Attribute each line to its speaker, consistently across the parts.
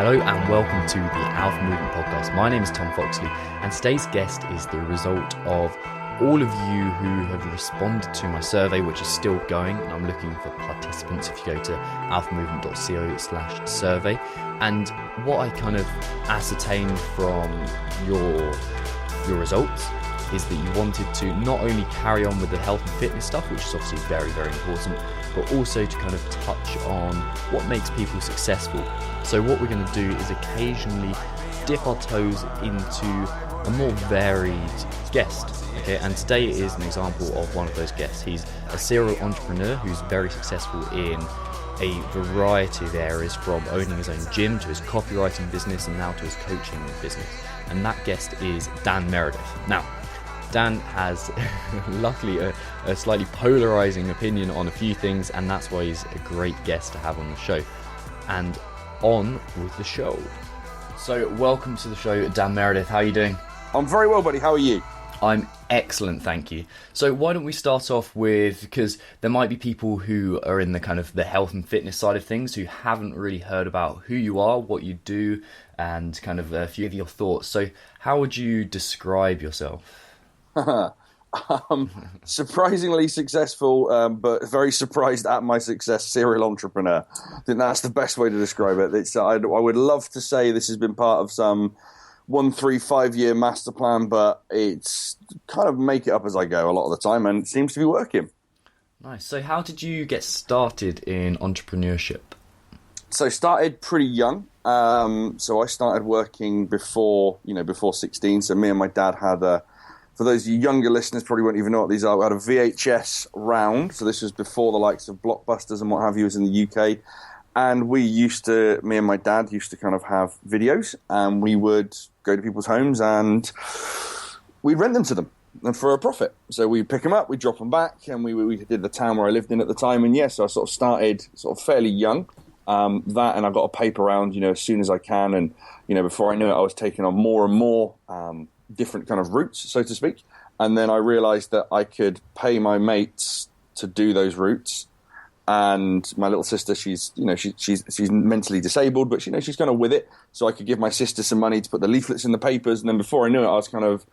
Speaker 1: Hello and welcome to the Alpha Movement Podcast. My name is Tom Foxley and today's guest is the result of all of you who have responded to my survey, which is still going, and I'm looking for participants if you go to alphamovement.co/survey. And what I kind of ascertained from your results is that you wanted to not only carry on with the health and fitness stuff, which is obviously very, very important, but also to kind of touch on what makes people successful. So what we're going to do is occasionally dip our toes into a more varied guest. Okay, and today is an example of one of those guests. He's a serial entrepreneur who's very successful in a variety of areas, from owning his own gym to his copywriting business and now to his coaching business. And that guest is Dan Meredith. Now, Dan has luckily a slightly polarizing opinion on a few things, and that's why he's a great guest to have on the show. And on with the show. So welcome to the show, Dan Meredith. How are you doing?
Speaker 2: I'm very well, buddy. How are you?
Speaker 1: I'm excellent, thank you. So why don't we start off with, because there might be people who are in the kind of the health and fitness side of things who haven't really heard about who you are, what you do, and kind of a few of your thoughts. So how would you describe yourself?
Speaker 2: Surprisingly successful, but very surprised at my success, serial entrepreneur. I think that's the best way to describe it. I would love to say this has been part of some 1, 3, 5 year master plan, but it's kind of make it up as I go a lot of the time, and it seems to be working.
Speaker 1: Nice. So how did you get started in entrepreneurship?
Speaker 2: So I started pretty young. So I started working before 16. So me and my dad had for those of you younger listeners probably won't even know what these are. We had a VHS round. So this was before the likes of Blockbusters and what have you was in the UK. And me and my dad used to kind of have videos, and we would go to people's homes and we'd rent them to them and for a profit. So we'd pick them up, we'd drop them back, and we did the town where I lived in at the time. And so I sort of started sort of fairly young. That, and I got a paper round, as soon as I can. And, before I knew it, I was taking on more and more different kind of routes, so to speak. And then I realized that I could pay my mates to do those routes. And my little sister, she's mentally disabled, but she's kind of with it. So I could give my sister some money to put the leaflets in the papers. And then before I knew it, I was kind of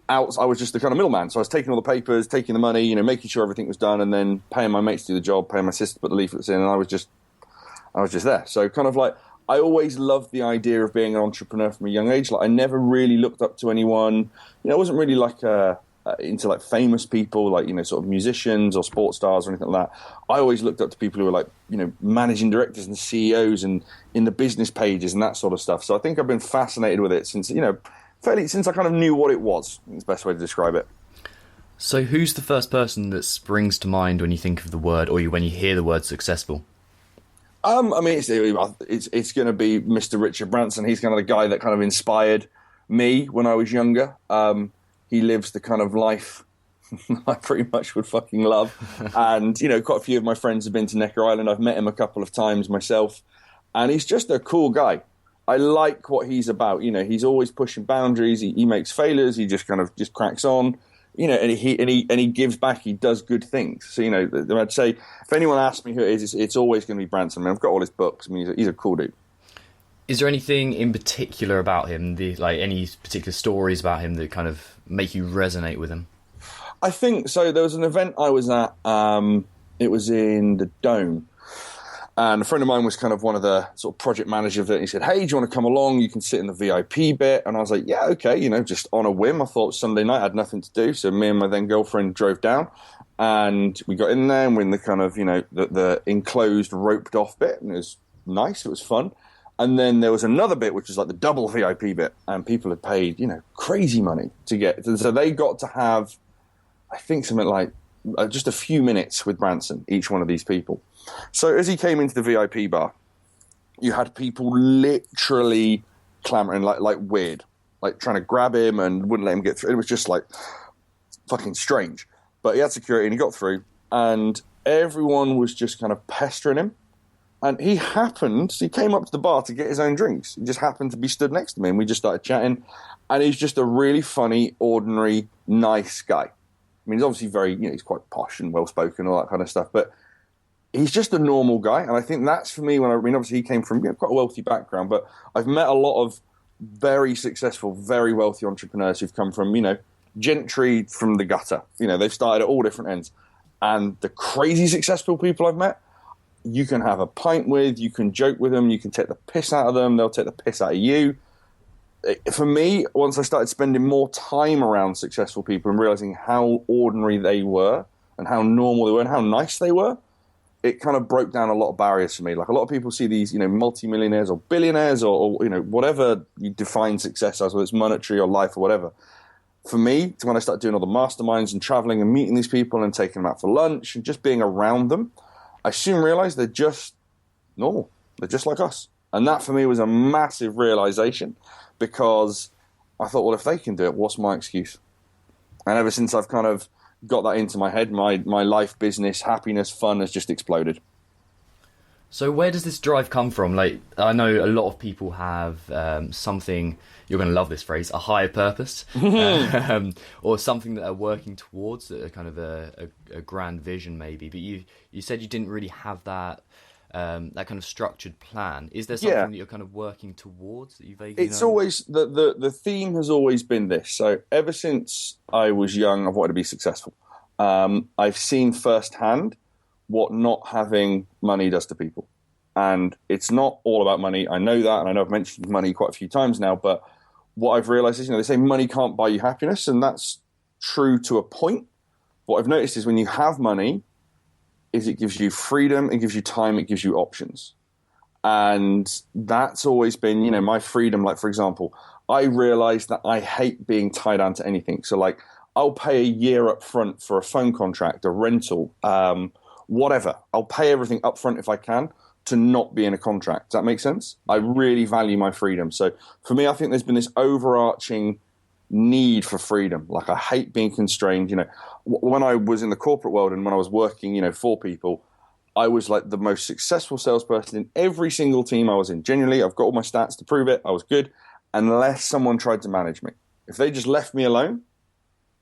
Speaker 2: out. I was just the kind of middleman. So I was taking all the papers, taking the money, making sure everything was done, and then paying my mates to do the job, paying my sister to put the leaflets in. And I was just there. So kind of like, I always loved the idea of being an entrepreneur from a young age. Like, I never really looked up to anyone. I wasn't really like into like famous people, like, sort of musicians or sports stars or anything like that. I always looked up to people who were like, managing directors and CEOs and in the business pages and that sort of stuff. So I think I've been fascinated with it since, since I kind of knew what it was. It's the best way to describe it.
Speaker 1: So who's the first person that springs to mind when you think of the word, or when you hear the word successful?
Speaker 2: I mean, it's going to be Mr. Richard Branson. He's kind of the guy that kind of inspired me when I was younger. He lives the kind of life I pretty much would fucking love. And, quite a few of my friends have been to Necker Island. I've met him a couple of times myself. And he's just a cool guy. I like what he's about. He's always pushing boundaries. He makes failures. He just kind of cracks on. And he gives back. He does good things. So, I'd say if anyone asks me who it is, it's always going to be Branson. I mean, I've got all his books. I mean, he's a cool dude.
Speaker 1: Is there anything in particular about him, any particular stories about him that kind of make you resonate with him?
Speaker 2: I think so. There was an event I was at. It was in the Dome. And a friend of mine was kind of one of the sort of project managers of it. He said, "Hey, do you want to come along? You can sit in the VIP bit." And I was like, "Yeah, okay." Just on a whim. I thought Sunday night I had nothing to do. So me and my then girlfriend drove down, and we got in there and we're in the kind of, the enclosed roped off bit. And it was nice. It was fun. And then there was another bit, which was like the double VIP bit. And people had paid, crazy money to get. So they got to have, I think, something like just a few minutes with Branson, each one of these people. So as he came into the VIP bar, you had people literally clamoring like weird, like trying to grab him and wouldn't let him get through. It was just like fucking strange. But he had security and he got through, and everyone was just kind of pestering him. And he came up to the bar to get his own drinks. He just happened to be stood next to me, and we just started chatting. And he's just a really funny, ordinary, nice guy. I mean, he's obviously very, he's quite posh and well-spoken, all that kind of stuff. But he's just a normal guy. And I think that's for me obviously he came from quite a wealthy background, but I've met a lot of very successful, very wealthy entrepreneurs who've come from, gentry from the gutter. They've started at all different ends. And the crazy successful people I've met, you can have a pint with, you can joke with them, you can take the piss out of them, they'll take the piss out of you. For me, once I started spending more time around successful people and realizing how ordinary they were and how normal they were and how nice they were, it kind of broke down a lot of barriers for me. Like a lot of people see these, multimillionaires or billionaires or whatever you define success as, whether it's monetary or life or whatever. For me, when I started doing all the masterminds and traveling and meeting these people and taking them out for lunch and just being around them, I soon realized they're just normal. They're just like us. And that for me was a massive realization, because I thought, well, if they can do it, what's my excuse? And ever since I've kind of got that into my head, my life, business, happiness, fun has just exploded.
Speaker 1: So where does this drive come from? Like, I know a lot of people have something, you're going to love this phrase, a higher purpose, or something that they're working towards, a kind of a grand vision maybe. But you said you didn't really have that that kind of structured plan. Is there something that you're kind of working towards that you vaguely
Speaker 2: It's always, the theme has always been this. So ever since I was young, I've wanted to be successful. I've seen firsthand what not having money does to people. And it's not all about money. I know that, and I know I've mentioned money quite a few times now, but what I've realized is, they say money can't buy you happiness, and that's true to a point. What I've noticed is when you have money, is it gives you freedom, it gives you time, it gives you options. And that's always been, my freedom. Like, for example, I realized that I hate being tied down to anything. So, like, I'll pay a year up front for a phone contract, a rental, whatever. I'll pay everything up front if I can to not be in a contract. Does that make sense? I really value my freedom. So for me, I think there's been this overarching need for freedom. Like, I hate being constrained. When I was in the corporate world and when I was working, for people, I was like the most successful salesperson in every single team I was in. Genuinely, I've got all my stats to prove it. I was good, unless someone tried to manage me. If they just left me alone,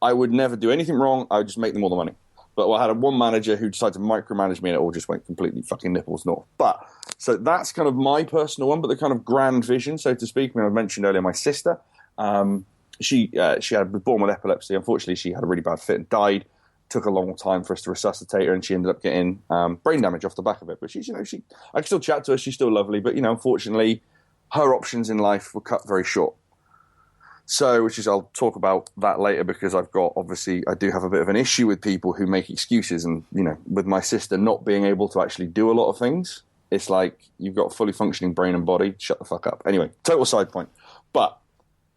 Speaker 2: I would never do anything wrong. I would just make them all the money. But I had one manager who decided to micromanage me, and it all just went completely fucking nipples north. But so that's kind of my personal one, but the kind of grand vision, so to speak. I mean, I mentioned earlier my sister. She was born with epilepsy. Unfortunately, she had a really bad fit and died. Took a long time for us to resuscitate her, and she ended up getting brain damage off the back of it. But she's, I can still chat to her. She's still lovely. But unfortunately, her options in life were cut very short. So, I'll talk about that later, because I do have a bit of an issue with people who make excuses. And, with my sister not being able to actually do a lot of things, it's like, you've got a fully functioning brain and body, shut the fuck up. Anyway, total side point. But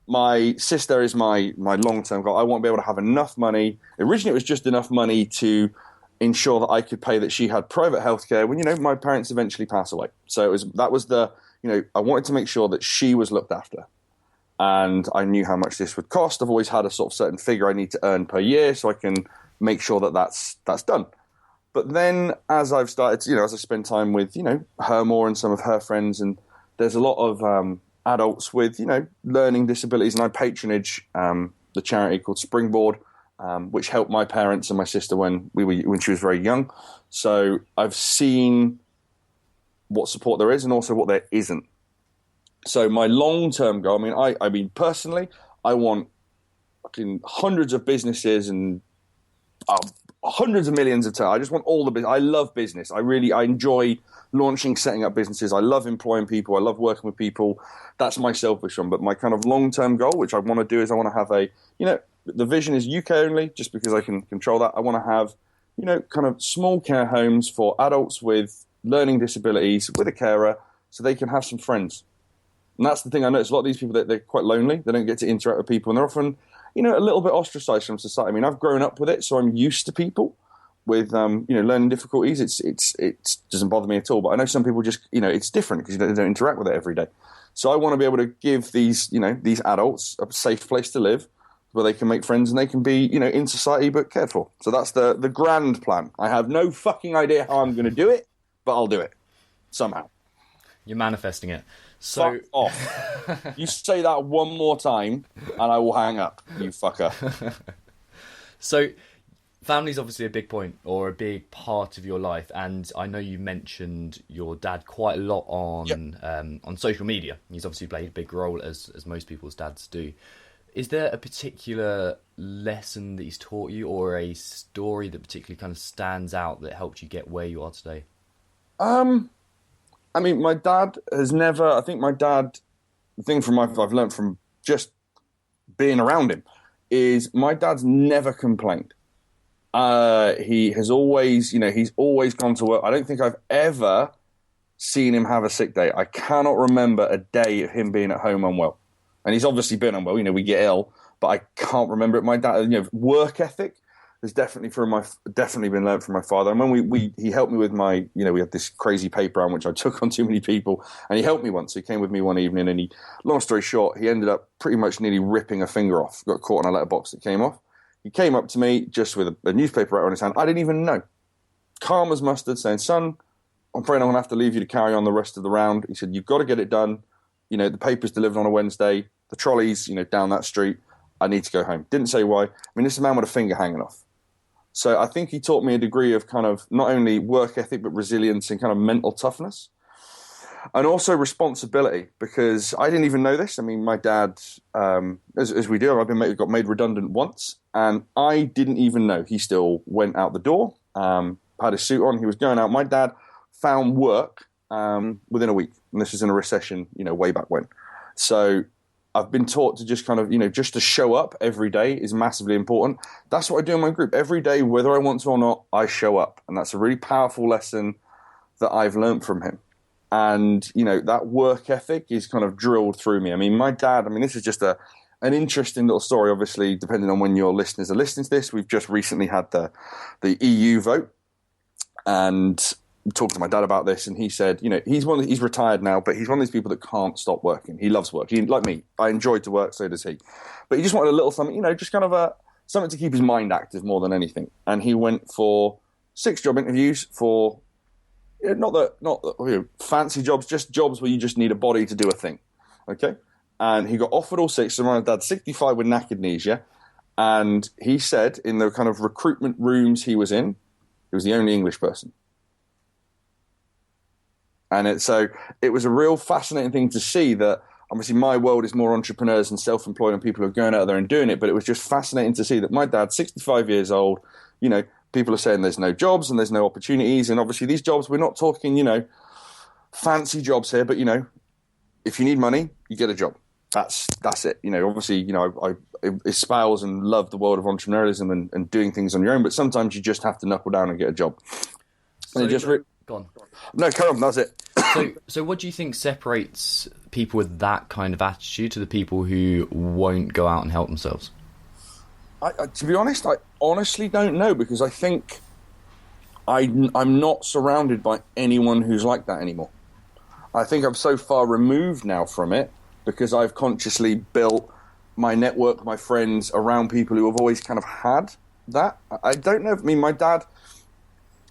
Speaker 2: my sister is my long-term goal. I want to be able to have enough money. Originally, it was just enough money to ensure that I could pay that she had private healthcare when, my parents eventually pass away. So I wanted to make sure that she was looked after. And I knew how much this would cost. I've always had a sort of certain figure I need to earn per year so I can make sure that that's done. But then as I've started, as I spend time with, her more and some of her friends, and there's a lot of adults with, learning disabilities, and I patronage the charity called Springboard, which helped my parents and my sister when she was very young. So I've seen what support there is and also what there isn't. So my long-term goal, I mean, personally, I want fucking hundreds of businesses and hundreds of millions of turnover. I just want all the business. I love business. I enjoy launching, setting up businesses. I love employing people. I love working with people. That's my selfish one. But my kind of long-term goal, which I want to do, is I want to have the vision is UK only, just because I can control that. I want to have, kind of small care homes for adults with learning disabilities, with a carer, so they can have some friends. And that's the thing I notice. A lot of these people, they're quite lonely. They don't get to interact with people, and they're often, a little bit ostracized from society. I mean, I've grown up with it, so I'm used to people with, learning difficulties. It doesn't bother me at all. But I know some people just, it's different because they don't interact with it every day. So I want to be able to give these adults a safe place to live where they can make friends and they can be, in society but cared for. So that's the grand plan. I have no fucking idea how I'm going to do it, but I'll do it somehow.
Speaker 1: You're manifesting it. So
Speaker 2: fuck off. You say that one more time and I will hang up, you fucker.
Speaker 1: So Family's obviously a big point or a big part of your life, and I know you mentioned your dad quite a lot
Speaker 2: Yep.
Speaker 1: on social media. He's obviously played a big role as most people's dads do. Is there a particular lesson that he's taught you, or a story that particularly kind of stands out that helped you get where you are today?
Speaker 2: Um, I mean, my dad has never. I think my dad. The thing I've learned from just being around him is my dad's never complained. He has always, he's always gone to work. I don't think I've ever seen him have a sick day. I cannot remember a day of him being at home unwell. And he's obviously been unwell. We get ill, but I can't remember it. My dad, work ethic has definitely been learned from my father. And when he helped me with my, we had this crazy paper round which I took on too many people, and he helped me once. He came with me one evening, and long story short, he ended up pretty much nearly ripping a finger off. Got caught on a letterbox that came off. He came up to me just with a newspaper writer in his hand. I didn't even know. Calm as mustard, saying, "Son, I'm afraid I'm going to have to leave you to carry on the rest of the round." He said, "You've got to get it done. The paper's delivered on a Wednesday. The trolley's, down that street. I need to go home." Didn't say why. I mean, this is a man with a finger hanging off. So I think he taught me a degree of kind of not only work ethic, but resilience and kind of mental toughness. And also responsibility, because I didn't even know this. I mean, my dad, as we do, got made redundant once, and I didn't even know. He still went out the door, had his suit on. He was going out. My dad found work within a week, and this was in a recession, way back when. So I've been taught to just kind of, just to show up every day is massively important. That's what I do in my group. Every day, whether I want to or not, I show up. And that's a really powerful lesson that I've learned from him. And, that work ethic is kind of drilled through me. I mean, my dad, this is just an interesting little story, obviously, depending on when your listeners are listening to this. We've just recently had the EU vote, and talked to my dad about this, and he said, he's retired now, but he's one of these people that can't stop working. He loves work. Like me, I enjoy to work, so does he. But he just wanted a little something, just kind of something to keep his mind active more than anything. And he went for 6 job interviews for not fancy jobs, just jobs where you just need a body to do a thing. Okay. And he got offered all 6. So my dad's 65 with knackered knees, yeah. And he said in the kind of recruitment rooms he was in, he was the only English person. And it was a real fascinating thing to see that obviously my world is more entrepreneurs and self-employed and people who are going out there and doing it. But it was just fascinating to see that my dad's 65 years old, people are saying there's no jobs and there's no opportunities. And obviously these jobs, we're not talking, fancy jobs here, but, if you need money, you get a job. That's it. Obviously, I espouse and love the world of entrepreneurialism and doing things on your own, but sometimes you just have to knuckle down and get a job.
Speaker 1: So,
Speaker 2: and
Speaker 1: go on.
Speaker 2: No, carry on, that's it.
Speaker 1: So what do you think separates people with that kind of attitude to the people who won't go out and help themselves?
Speaker 2: To be honest, I honestly don't know, because I think I'm not surrounded by anyone who's like that anymore. I think I'm so far removed now from it because I've consciously built my network, my friends around people who have always kind of had that. I don't know. My dad,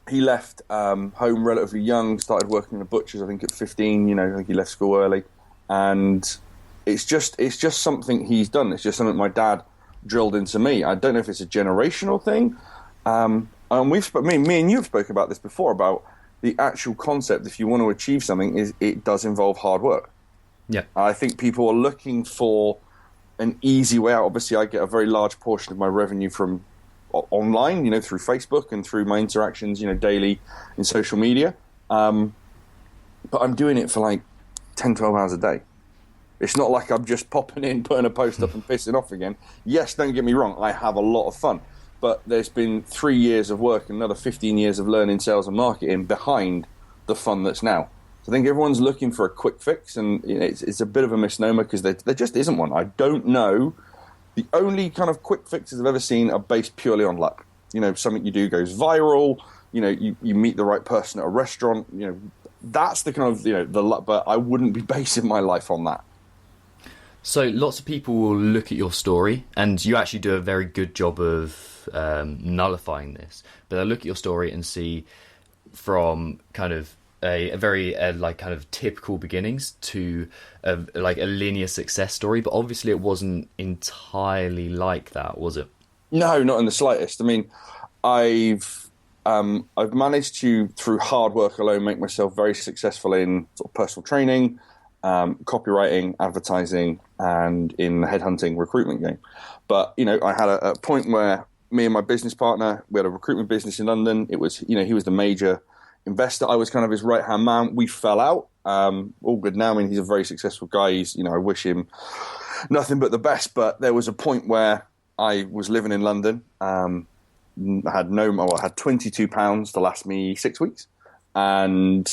Speaker 2: he left home relatively young, started working in a butcher's, I think at 15, I think he left school early. And it's just something he's done. It's just something my dad drilled into me. I don't know if it's a generational thing. And me and you have spoken about this before, about the actual concept, if you want to achieve something, is it does involve hard work.
Speaker 1: Yeah.
Speaker 2: I think people are looking for an easy way out. Obviously, I get a very large portion of my revenue from online, through Facebook and through my interactions, daily in social media. But I'm doing it for like 10, 12 hours a day. It's not like I'm just popping in, putting a post up and pissing off again. Yes, don't get me wrong, I have a lot of fun. But there's been 3 years of work and another 15 years of learning sales and marketing behind the fun that's now. So I think everyone's looking for a quick fix, and it's a bit of a misnomer because there just isn't one. I don't know. The only kind of quick fixes I've ever seen are based purely on luck. Something you do goes viral. You meet the right person at a restaurant. That's the kind of the luck. But I wouldn't be basing my life on that.
Speaker 1: So lots of people will look at your story, and you actually do a very good job of nullifying this. But they'll look at your story and see from kind of a very kind of typical beginnings to a linear success story. But obviously it wasn't entirely like that, was it?
Speaker 2: No, not in the slightest. I've managed to, through hard work alone, make myself very successful in sort of personal training, copywriting, advertising, and in the headhunting recruitment game. But, I had a point where me and my business partner, we had a recruitment business in London. It was, he was the major investor. I was kind of his right-hand man. We fell out. All good now. I mean, he's a very successful guy. He's, I wish him nothing but the best. But there was a point where I was living in London. I had £22 to last me 6 weeks. And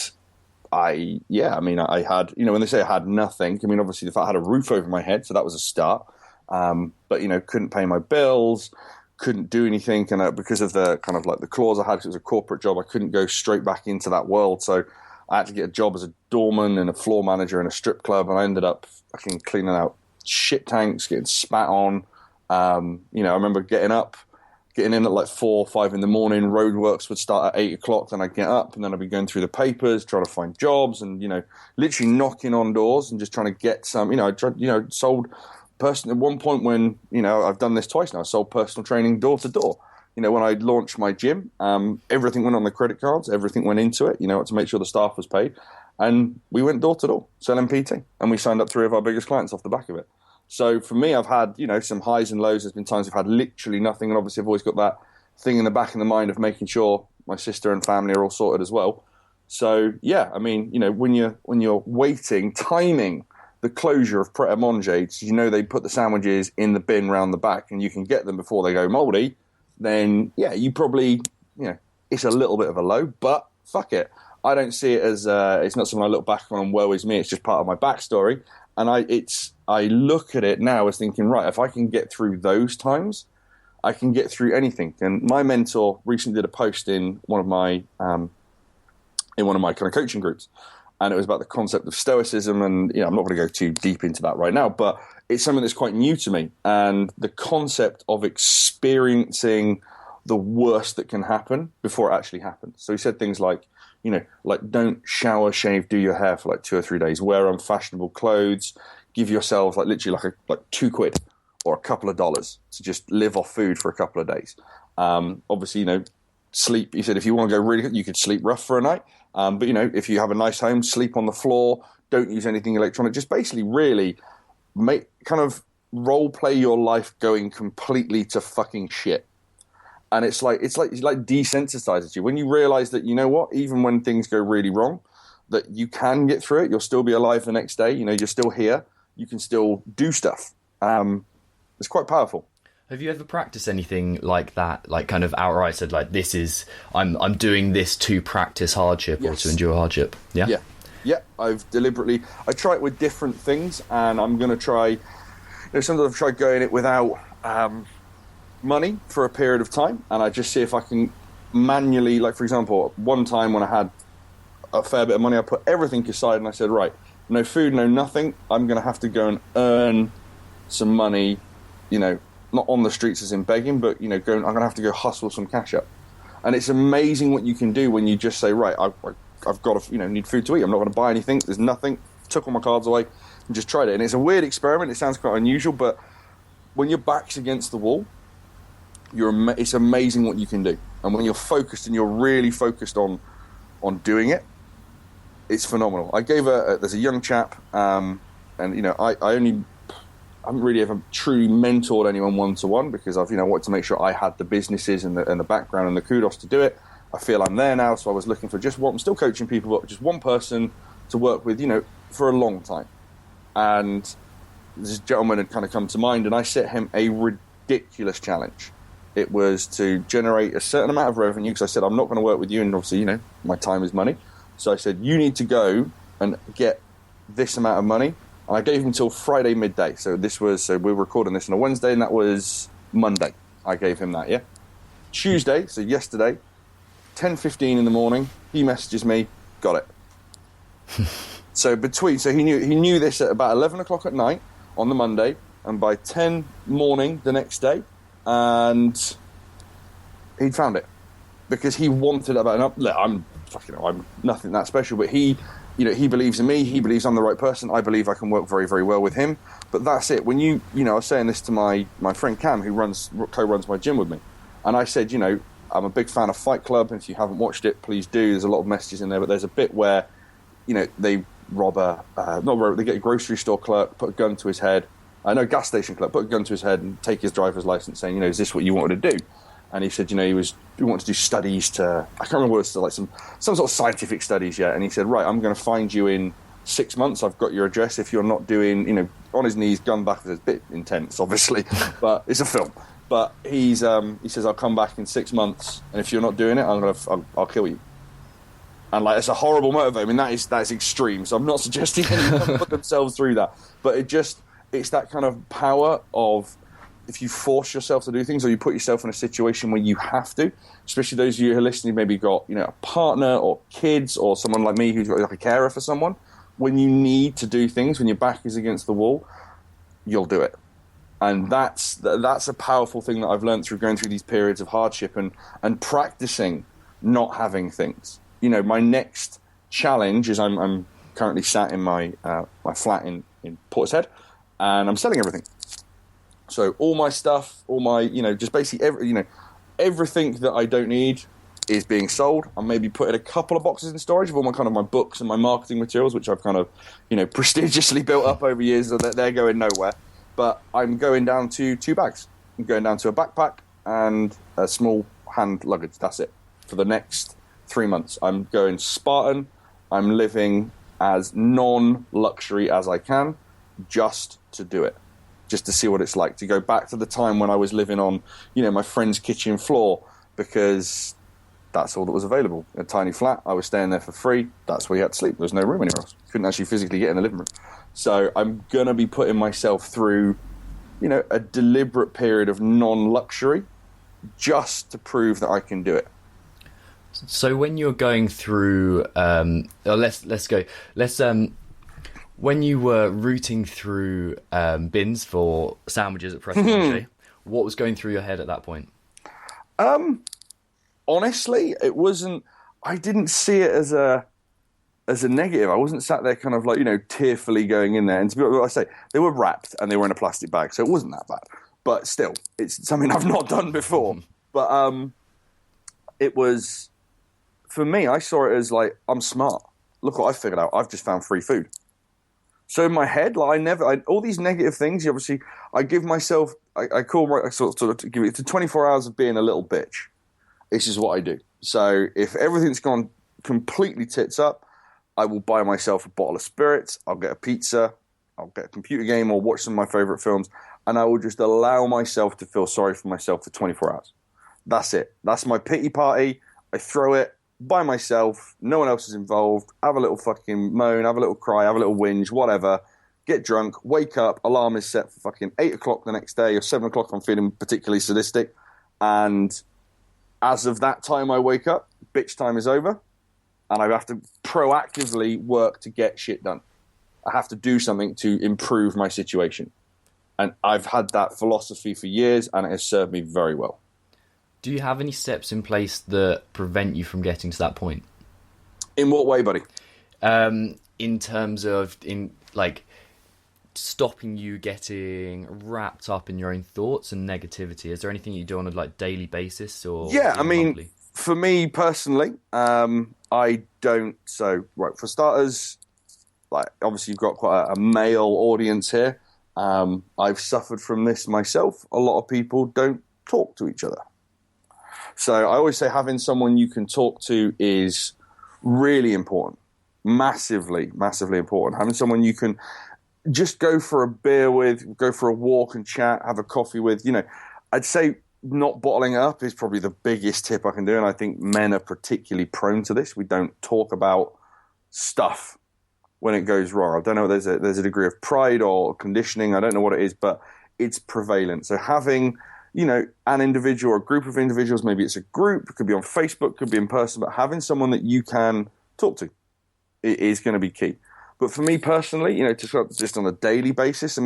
Speaker 2: I had, when they say I had nothing, I mean, obviously the fact I had a roof over my head, so that was a start. But, couldn't pay my bills, couldn't do anything. And because of the kind of like the clause I had, because it was a corporate job, I couldn't go straight back into that world. So I had to get a job as a doorman and a floor manager in a strip club. And I ended up fucking cleaning out shit tanks, getting spat on. I remember getting in at like 4 or 5 in the morning. Roadworks would start at 8 o'clock. Then I'd get up and then I'd be going through the papers, trying to find jobs and, literally knocking on doors and just trying to get some, sold person at one point when, I've done this twice now, I sold personal training door to door. When I launched my gym, everything went on the credit cards, everything went into it, to make sure the staff was paid. And we went door to door selling PT and we signed up 3 of our biggest clients off the back of it. So for me, I've had, some highs and lows. There's been times I've had literally nothing. And obviously I've always got that thing in the back of the mind of making sure my sister and family are all sorted as well. So yeah, I mean, when you're waiting, timing the closure of Pret a Manger, they put the sandwiches in the bin round the back and you can get them before they go moldy, then yeah, you probably, it's a little bit of a low, but fuck it. I don't see it as, it's not something I look back on and woe is me. It's just part of my backstory. And I look at it now as thinking, right, if I can get through those times, I can get through anything. And my mentor recently did a post in one of my kind of coaching groups, and it was about the concept of stoicism. And I'm not going to go too deep into that right now, but it's something that's quite new to me. And the concept of experiencing the worst that can happen before it actually happens. So he said things like, like don't shower, shave, do your hair for like 2 or 3 days, wear unfashionable clothes, give yourself like literally like £2 or a couple of dollars to just live off food for a couple of days. Obviously, sleep. He said if you want to go really good, you could sleep rough for a night. But if you have a nice home, sleep on the floor, don't use anything electronic. Just basically really role play your life going completely to fucking shit. And it's like desensitizes you when you realize that, even when things go really wrong, that you can get through it. You'll still be alive the next day. You're still here. You can still do stuff. It's quite powerful.
Speaker 1: Have you ever practiced anything like that? Like kind of outright said, like, I'm doing this to practice hardship or to endure hardship. Yeah.
Speaker 2: Yeah. I try it with different things, and I'm going to try, sometimes I've tried going it without, money for a period of time, and I just see if I can manually, like for example, one time when I had a fair bit of money, I put everything aside and I said, right, no food, no nothing, I'm going to have to go and earn some money, not on the streets as in begging, but I'm going to have to go hustle some cash up. And it's amazing what you can do when you just say, right, I've got to, need food to eat, I'm not going to buy anything, there's nothing, took all my cards away and just tried it. And it's a weird experiment, it sounds quite unusual, but when your back's against the wall, it's amazing what you can do. And when you're focused and you're really focused on doing it, it's phenomenal. I gave there's a young chap, and I haven't really ever truly mentored anyone one-to-one because I've wanted to make sure I had the businesses and the background and the kudos to do it. I feel I'm there now, so I was looking for just one. I'm still coaching people, but just one person to work with, for a long time. And this gentleman had kind of come to mind, and I set him a ridiculous challenge. It was to generate a certain amount of revenue because I said, I'm not going to work with you. And obviously, my time is money. So I said, you need to go and get this amount of money. And I gave him until Friday midday. So we're recording this on a Wednesday, and that was Monday. I gave him that, yeah. Tuesday, so yesterday, 10:15 in the morning, he messages me, got it. So he knew this at about 11 o'clock at night on the Monday, and by 10 morning the next day, and he'd found it because he wanted about. I'm nothing that special, but he believes in me. He believes I'm the right person. I believe I can work very, very well with him. But that's it. When I was saying this to my friend Cam, who co-runs my gym with me, and I said, I'm a big fan of Fight Club, and if you haven't watched it, please do. There's a lot of messages in there, but there's a bit where, they they get a grocery store clerk, put a gun to his head, gas station clerk, put a gun to his head and take his driver's license, saying, is this what you wanted to do? And he said, he wanted to do studies to, I can't remember what it was, like some sort of scientific studies, yeah. And he said, right, I'm going to find you in 6 months. I've got your address. If you're not doing, on his knees, gun back. It's a bit intense, obviously, but it's a film. But he says, I'll come back in 6 months, and if you're not doing it, I'll kill you. And like, it's a horrible motive. I mean, that is extreme. So I'm not suggesting anyone put themselves through that. But it's that kind of power of, if you force yourself to do things, or you put yourself in a situation where you have to, especially those of you who are listening, maybe got, a partner or kids, or someone like me who's got like a carer for someone, when you need to do things, when your back is against the wall, you'll do it. And that's a powerful thing that I've learned through going through these periods of hardship and practicing not having things. My next challenge is I'm currently sat in my flat in Portishead, and I'm selling everything. So all my stuff, all my, just basically everything that I don't need is being sold. I'm maybe putting a couple of boxes in storage of all my books and my marketing materials, which I've kind of, prestigiously built up over years, so that they're going nowhere. But I'm going down to 2 bags. I'm going down to a backpack and a small hand luggage. That's it. For the next 3 months, I'm going Spartan. I'm living as non-luxury as I can, just to do it. Just to see what it's like, to go back to the time when I was living on, my friend's kitchen floor, because that's all that was available. A tiny flat. I was staying there for free. That's where you had to sleep. There was no room anywhere else. Couldn't actually physically get in the living room. So I'm going to be putting myself through, a deliberate period of non-luxury, just to prove that I can do it.
Speaker 1: So when you're going through, when you were rooting through bins for sandwiches at Preston Marché, what was going through your head at that point?
Speaker 2: Honestly, it wasn't. I didn't see it as a negative. I wasn't sat there kind of like, tearfully going in there. And to be honest, I say, they were wrapped and they were in a plastic bag, so it wasn't that bad. But still, it's something I've not done before. But it was, for me, I saw it as like, I'm smart. Look what I figured out. I've just found free food. So in my head, like all these negative things. Obviously, I give myself, I sort of give it to 24 hours of being a little bitch. This is what I do. So if everything's gone completely tits up, I will buy myself a bottle of spirits. I'll get a pizza. I'll get a computer game or watch some of my favorite films, and I will just allow myself to feel sorry for myself for 24 hours. That's it. That's my pity party. I throw it by myself. No one else is involved. Have a little fucking moan, have a little cry, have a little whinge, whatever. Get drunk, wake up, alarm is set for fucking 8 o'clock the next day or 7 o'clock if I'm feeling particularly sadistic. And as of that time I wake up, bitch time is over. And I have to proactively work to get shit done. I have to do something to improve my situation. And I've had that philosophy for years, and it has served me very well.
Speaker 1: Do you have any steps in place that prevent you from getting to that point?
Speaker 2: In what way, buddy?
Speaker 1: In terms of, stopping you getting wrapped up in your own thoughts and negativity. Is there anything you do on a daily basis or?
Speaker 2: Yeah,
Speaker 1: monthly?
Speaker 2: For me personally, I don't. So, right, for starters, obviously you've got quite a male audience here. I've suffered from this myself. A lot of people don't talk to each other. So I always say having someone you can talk to is really important. Massively, massively important. Having someone you can just go for a beer with, go for a walk and chat, have a coffee with. I'd say not bottling it up is probably the biggest tip I can do, and I think men are particularly prone to this. We don't talk about stuff when it goes wrong. I don't know, there's a degree of pride or conditioning, I don't know what it is, but it's prevalent. So having, an individual or a group of individuals, maybe it's a group, it could be on Facebook, could be in person, but having someone that you can talk to is going to be key. But for me personally, just on a daily basis,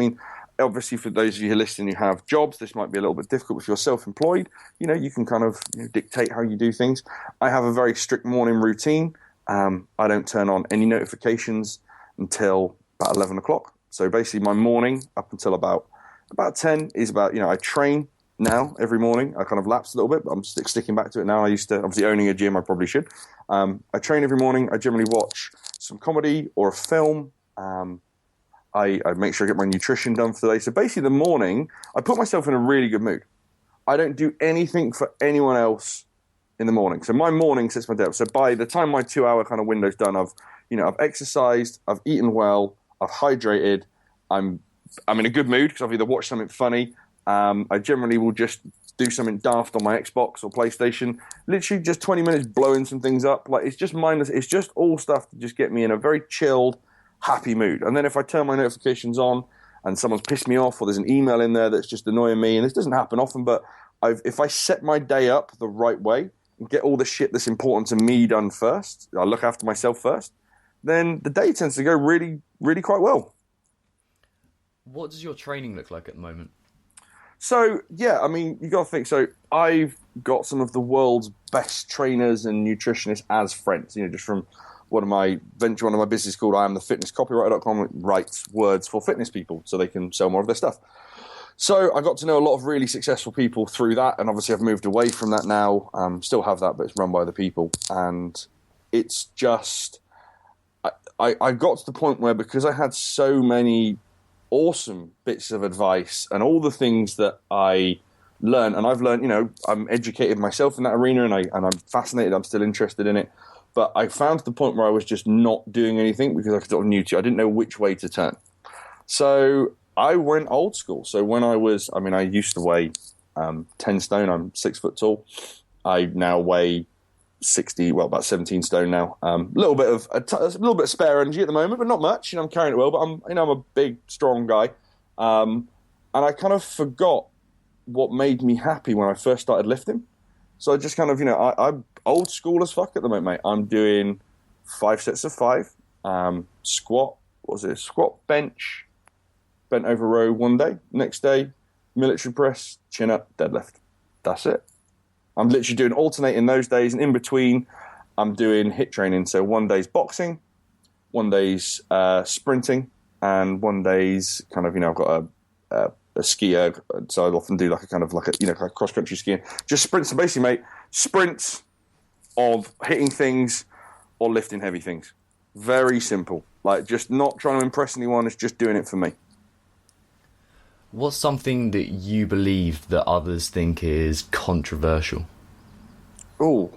Speaker 2: obviously for those of you who are listening who have jobs, this might be a little bit difficult. If you're self-employed, you can kind of dictate how you do things. I have a very strict morning routine. I don't turn on any notifications until about 11 o'clock. So basically my morning up until about 10 is about, I train. now every morning. I kind of lapsed a little bit, but I'm sticking back to it now. I used to, obviously owning a gym, I probably should. I train every morning. I generally watch some comedy or a film. I make sure I get my nutrition done for the day. So basically the morning, I put myself in a really good mood. I don't do anything for anyone else in the morning. So my morning sets my day up. So by the time my 2-hour kind of window's done, I've exercised, I've eaten well, I've hydrated, I'm in a good mood because I've either watched something funny. I generally will just do something daft on my Xbox or PlayStation. Literally just 20 minutes blowing some things up. Like, it's just mindless. It's just all stuff to just get me in a very chilled, happy mood. And then if I turn my notifications on and someone's pissed me off or there's an email in there that's just annoying me, and this doesn't happen often, but if I set my day up the right way and get all the shit that's important to me done first, I look after myself first, then the day tends to go really, really quite well.
Speaker 1: What does your training look like at the moment?
Speaker 2: So, yeah, I mean, you got to think. So I've got some of the world's best trainers and nutritionists as friends, just from one of my businesses called I Am The Fitness Copywriter.com. It writes words for fitness people so they can sell more of their stuff. So I got to know a lot of really successful people through that, and obviously I've moved away from that now. Still have that, but it's run by the people. And it's just, I got to the point where, because I had so many awesome bits of advice and all the things that I learned, and I've learned, I'm educated myself in that arena, and I'm fascinated, I'm still interested in it. But I found to the point where I was just not doing anything because I sort of knew I didn't know which way to turn. So I went old school. So when I used to weigh 10 stone. I'm 6 foot tall. I now weigh about 17 stone now. A little bit of spare energy at the moment, but not much. I'm carrying it well, but I'm a big, strong guy. And I kind of forgot what made me happy when I first started lifting. So I just kind of, I'm old school as fuck at the moment, mate. I'm doing 5 sets of 5. Squat, bench, bent over row one day. Next day, military press, chin up, deadlift. That's it. I'm literally doing alternating those days, and in between, I'm doing HIIT training. So one day's boxing, one day's sprinting, and one day's kind of, I've got a ski erg, so I'll often do like a cross-country skiing. Just sprints. So basically, mate, sprints of hitting things or lifting heavy things. Very simple. Like, just not trying to impress anyone. It's just doing it for me.
Speaker 1: What's something that you believe that others think is controversial?
Speaker 2: Oh,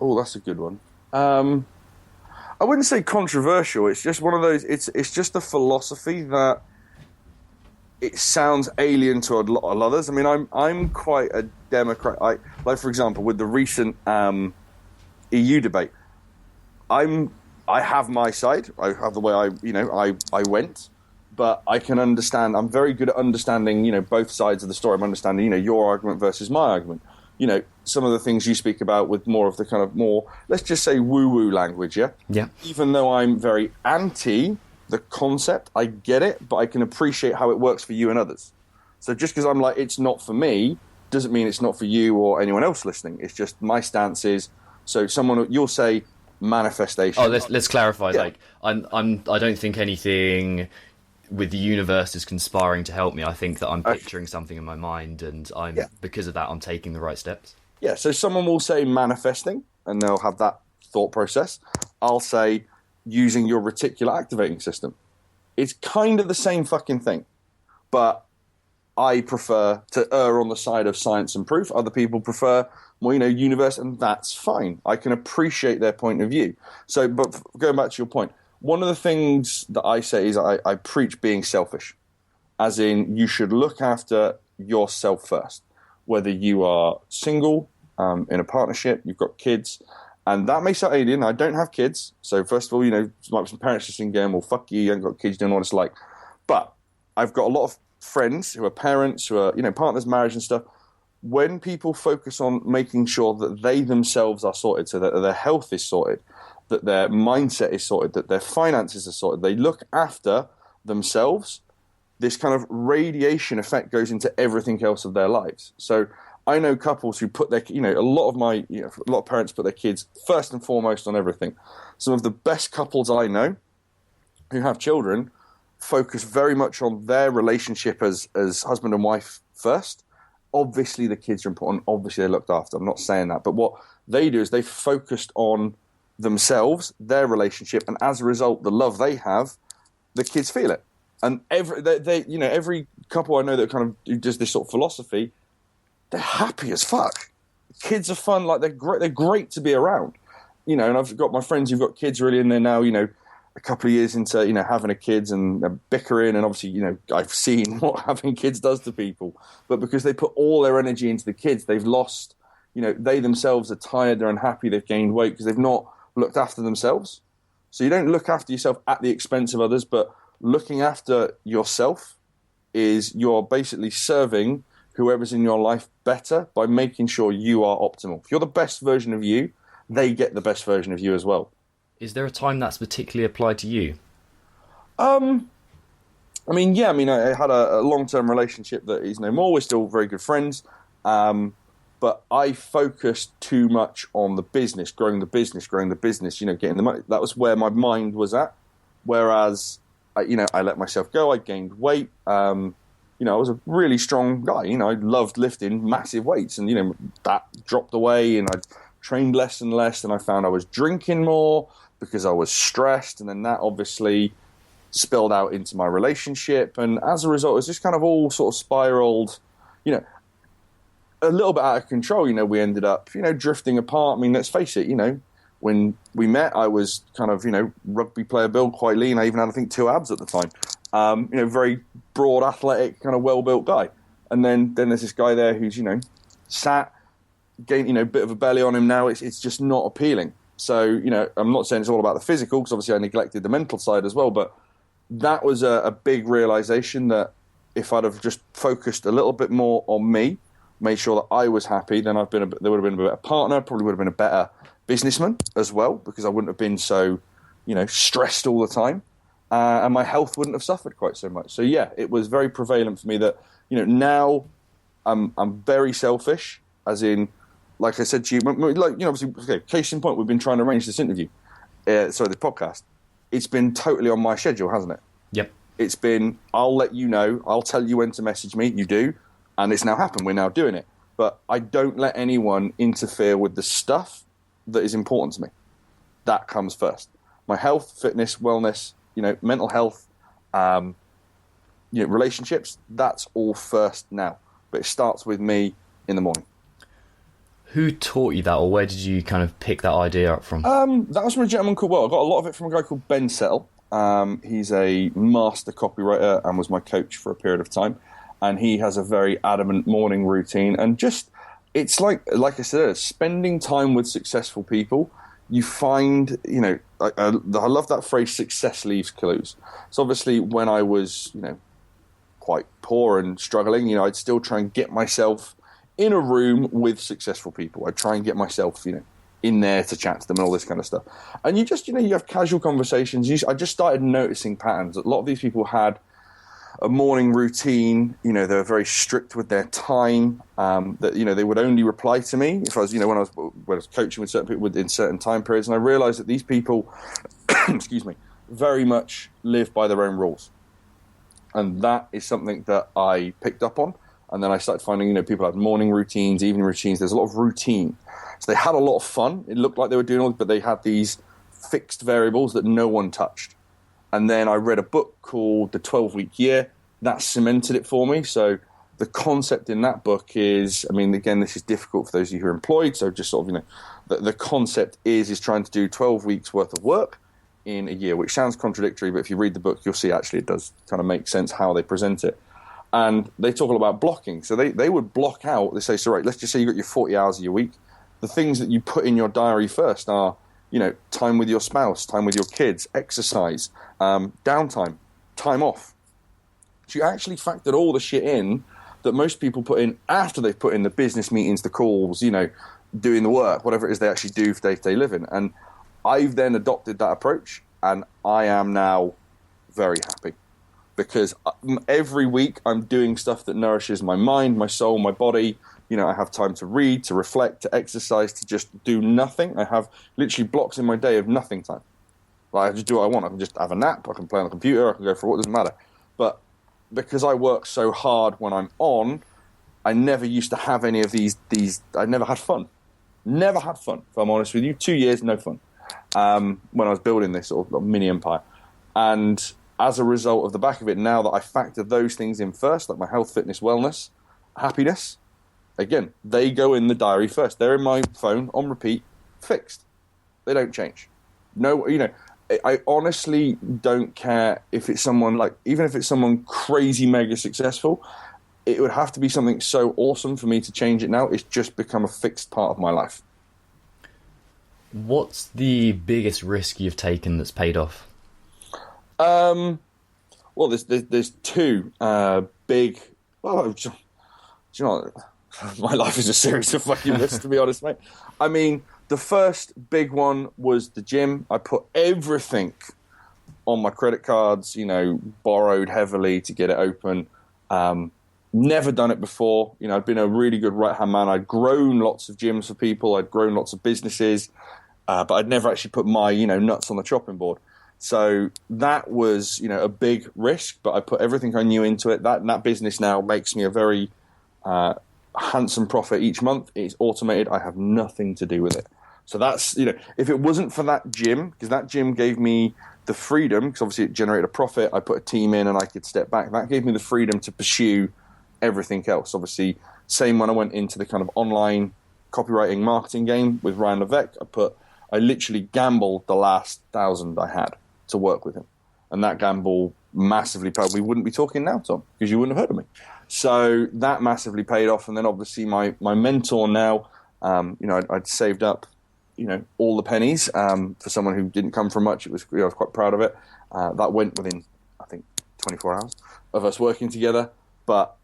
Speaker 2: that's a good one. I wouldn't say controversial. It's just one of those. It's just a philosophy that it sounds alien to a lot of others. I mean, I'm quite a Democrat. Like, for example, with the recent EU debate, I have my side. I have the way I went. But I can understand. I'm very good at understanding, both sides of the story. I'm understanding, your argument versus my argument. Some of the things you speak about with more of the kind of more, let's just say, woo-woo language, yeah?
Speaker 1: Yeah.
Speaker 2: Even though I'm very anti the concept, I get it, but I can appreciate how it works for you and others. So just because I'm like, it's not for me, doesn't mean it's not for you or anyone else listening. It's just my stance is, so you'll say manifestation.
Speaker 1: Oh, let's clarify.
Speaker 2: Yeah.
Speaker 1: Like, I don't think anything with the universe is conspiring to help me. I think that I'm picturing something in my mind, and because of that, I'm taking the right steps. Yeah,
Speaker 2: so someone will say manifesting, and they'll have that thought process. I'll say using your reticular activating system. It's kind of the same fucking thing, but I prefer to err on the side of science and proof. Other people prefer more, universe, and that's fine. I can appreciate their point of view. So, but going back to your point, one of the things that I say is I preach being selfish, as in you should look after yourself first, whether you are single, in a partnership, you've got kids, and that may sound alien. I don't have kids, so first of all, might be some parents listening again, well, fuck you haven't got kids, you don't know what it's like. But I've got a lot of friends who are parents, who are, partners, marriage and stuff. When people focus on making sure that they themselves are sorted, so that their health is sorted, that their mindset is sorted, that their finances are sorted, they look after themselves, this kind of radiation effect goes into everything else of their lives. So I know couples who put their, a lot of parents put their kids first and foremost on everything. Some of the best couples I know who have children focus very much on their relationship as husband and wife first. Obviously, the kids are important. Obviously, they're looked after. I'm not saying that. But what they do is they focused on themselves, their relationship, and as a result, the love they have, the kids feel it. And every couple I know that kind of does this sort of philosophy, they're happy as fuck. Kids are fun. Like, they're great. They're great to be around. And I've got my friends who've got kids really in there now, a couple of years into, having a kids and they're bickering. And obviously, I've seen what having kids does to people. But because they put all their energy into the kids, they've lost, they themselves are tired, they're unhappy, they've gained weight because they've not looked after themselves. So you don't look after yourself at the expense of others, but looking after yourself is you're basically serving whoever's in your life better by making sure you are optimal. If you're the best version of you, they get the best version of you as well.
Speaker 1: Is there a time that's particularly applied to you?
Speaker 2: I had a long-term relationship that is no more. We're still very good friends. But I focused too much on the business, growing the business, getting the money. That was where my mind was at. Whereas, I let myself go. I gained weight. I was a really strong guy. I loved lifting massive weights, and that dropped away, and I trained less and less, and I found I was drinking more because I was stressed, and then that obviously spilled out into my relationship, and as a result, it's just kind of all sort of spiraled, a little bit out of control. We ended up, drifting apart. I mean, let's face it, when we met, I was kind of, rugby player build, quite lean. I even had, I think, 2 abs at the time. Very broad, athletic, kind of well-built guy. And then there's this guy there who's, sat, gained, a bit of a belly on him now. It's just not appealing. So, I'm not saying it's all about the physical, because obviously I neglected the mental side as well, but that was a big realization that if I'd have just focused a little bit more on me, made sure that I was happy, then there would have been a better partner, probably would have been a better businessman as well, because I wouldn't have been so, stressed all the time, and my health wouldn't have suffered quite so much. So yeah, it was very prevalent for me that, now I'm very selfish, as in, like I said to you, obviously, okay, case in point, we've been trying to arrange this interview, this podcast. It's been totally on my schedule, hasn't it?
Speaker 1: Yep.
Speaker 2: It's been, I'll let you know, I'll tell you when to message me, you do, and it's now happened, we're now doing it. But I don't let anyone interfere with the stuff that is important to me. That comes first. My health, fitness, wellness, mental health, relationships, that's all first now. But it starts with me in the morning.
Speaker 1: Who taught you that, or where did you kind of pick that idea up from?
Speaker 2: That was from a gentleman called, I got a lot of it from a guy called Ben Settle. He's a master copywriter and was my coach for a period of time. And he has a very adamant morning routine. And just, it's like I said, spending time with successful people, you find, I love that phrase, success leaves clues. So obviously when I was, quite poor and struggling, I'd still try and get myself in a room with successful people. I'd try and get myself, in there to chat to them and all this kind of stuff. And you just, you have casual conversations. I just started noticing patterns. A lot of these people had a morning routine, they were very strict with their time, that, they would only reply to me if I was, when I was coaching with certain people in certain time periods. And I realized that these people, excuse me, very much live by their own rules. And that is something that I picked up on. And then I started finding, people had morning routines, evening routines. There's a lot of routine. So they had a lot of fun. It looked like they were doing all, but they had these fixed variables that no one touched. And then I read a book called The 12-Week Year. That cemented it for me. So the concept in that book is, again, this is difficult for those of you who are employed. So just sort of, the concept is trying to do 12 weeks worth of work in a year, which sounds contradictory, but if you read the book, you'll see actually it does kind of make sense how they present it. And they talk all about blocking. So they would block out, they say, so right, let's just say you got your 40 hours of your week. The things that you put in your diary first are, time with your spouse, time with your kids, exercise, downtime, time off. So you actually factored all the shit in that most people put in after they've put in the business meetings, the calls, doing the work, whatever it is they actually do for day-to-day living. And I've then adopted that approach, and I am now very happy. Because every week I'm doing stuff that nourishes my mind, my soul, my body. I have time to read, to reflect, to exercise, to just do nothing. I have literally blocks in my day of nothing time. Like, I just do what I want. I can just have a nap. I can play on the computer. I can go for a walk. It doesn't matter. But because I work so hard when I'm on, I never used to have any of these. I never had fun. Never had fun, if I'm honest with you. 2 years, no fun. When I was building this sort of mini empire. And as a result of the back of it, now that I factor those things in first, like my health, fitness, wellness, happiness, again, they go in the diary first. They're in my phone on repeat, fixed. They don't change. No, I honestly don't care if it's someone even if it's someone crazy, mega successful, it would have to be something so awesome for me to change it now. It's just become a fixed part of my life.
Speaker 1: What's the biggest risk you've taken that's paid off?
Speaker 2: Well, there's two big. Well, do you know, my life is a series of fucking risks, to be honest, mate. I mean, the first big one was the gym. I put everything on my credit cards. Borrowed heavily to get it open. Never done it before. I'd been a really good right-hand man. I'd grown lots of gyms for people. I'd grown lots of businesses, but I'd never actually put my, nuts on the chopping board. So that was, a big risk, but I put everything I knew into it. That business now makes me a very handsome profit each month. It's automated. I have nothing to do with it. So that's, if it wasn't for that gym, because that gym gave me the freedom, because obviously it generated a profit, I put a team in and I could step back. That gave me the freedom to pursue everything else. Obviously, same when I went into the kind of online copywriting marketing game with Ryan Levesque, I literally gambled the last 1,000 I had to work with him. And that gamble massively paid. We wouldn't be talking now, Tom, because you wouldn't have heard of me. So that massively paid off. And then obviously my mentor now, I'd saved up, all the pennies for someone who didn't come from much. I was quite proud of it. That went within, I think, 24 hours of us working together.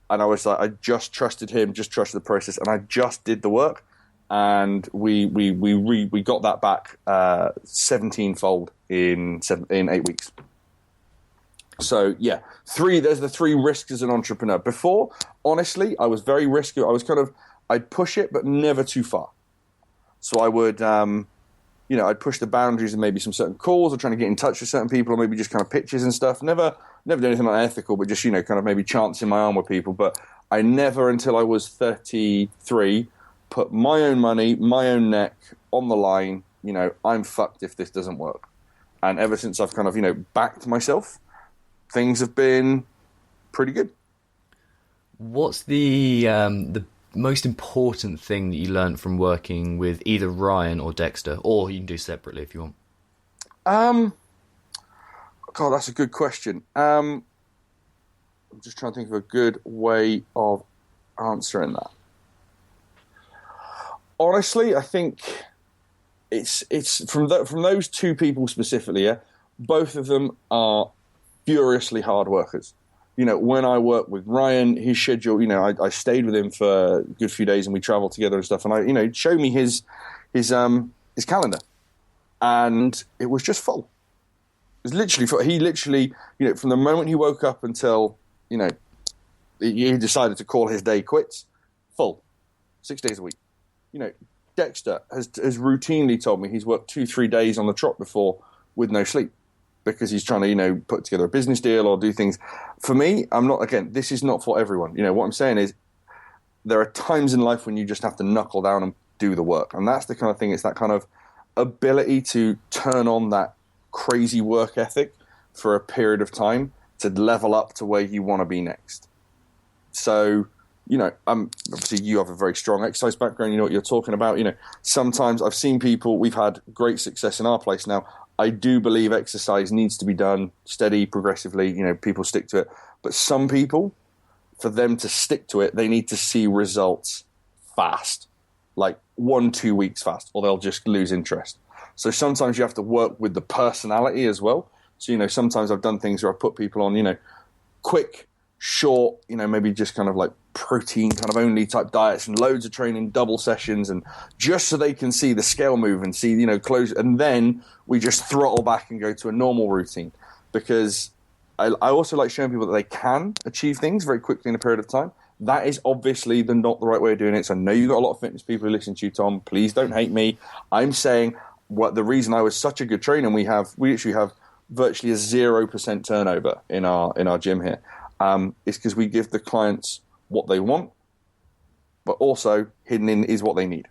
Speaker 2: And I was like, I just trusted him, just trusted the process, and I just did the work, and we got that back 17-fold in 8 weeks. So yeah, there's the three risks as an entrepreneur. Before, honestly, I was very risky. I'd push it, but never too far. So I would, I'd push the boundaries and maybe some certain calls or trying to get in touch with certain people or maybe just kind of pitches and stuff. Never do anything unethical, but just, kind of maybe chancing my arm with people. But I never, until I was 33, put my own money, my own neck on the line. I'm fucked if this doesn't work. And ever since I've kind of, backed myself, things have been pretty good.
Speaker 1: What's the most important thing that you learned from working with either Ryan or Dexter, or you can do separately if you want?
Speaker 2: God, that's a good question. I'm just trying to think of a good way of answering that. Honestly, I think it's from those two people specifically. Yeah, both of them are furiously hard workers. When I worked with Ryan, his schedule, I stayed with him for a good few days and we traveled together and stuff. And showed me his calendar, and it was just full. It was literally full. He literally, from the moment he woke up until, he decided to call his day quits, full, 6 days a week. Dexter has routinely told me he's worked 2-3 days on the trot before with no sleep, because he's trying to, put together a business deal or do things. For me, this is not for everyone. What I'm saying is there are times in life when you just have to knuckle down and do the work. And that's the kind of thing, it's that kind of ability to turn on that crazy work ethic for a period of time to level up to where you want to be next. So, obviously you have a very strong exercise background. You know what you're talking about. Sometimes I've seen people, we've had great success in our place now. I do believe exercise needs to be done steady, progressively. People stick to it. But some people, for them to stick to it, they need to see results fast, like 1-2 weeks fast, or they'll just lose interest. So sometimes you have to work with the personality as well. So, sometimes I've done things where I put people on, quick, short, maybe just kind of like protein kind of only type diets and loads of training, double sessions, and just so they can see the scale move and see, close. And then we just throttle back and go to a normal routine, because I also like showing people that they can achieve things very quickly in a period of time. That is obviously not the right way of doing it. So I know you've got a lot of fitness people who listen to you, Tom. Please don't hate me. I'm saying the reason I was such a good trainer, and we actually have virtually a 0% turnover in our gym here, is because we give the clients what they want but also hidden in is what they need.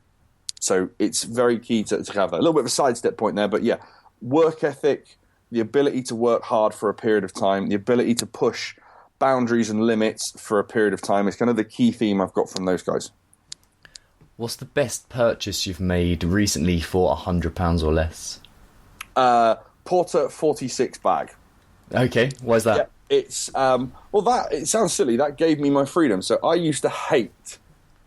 Speaker 2: So it's very key to have that. A little bit of a sidestep point there, but yeah, work ethic, the ability to work hard for a period of time, the ability to push boundaries and limits for a period of time is kind of the key theme I've got from those guys.
Speaker 1: What's the best purchase you've made recently for £100 or less?
Speaker 2: Porter 46 bag.
Speaker 1: Okay, why is that?
Speaker 2: Yeah, it's it sounds silly. That gave me my freedom. So I used to hate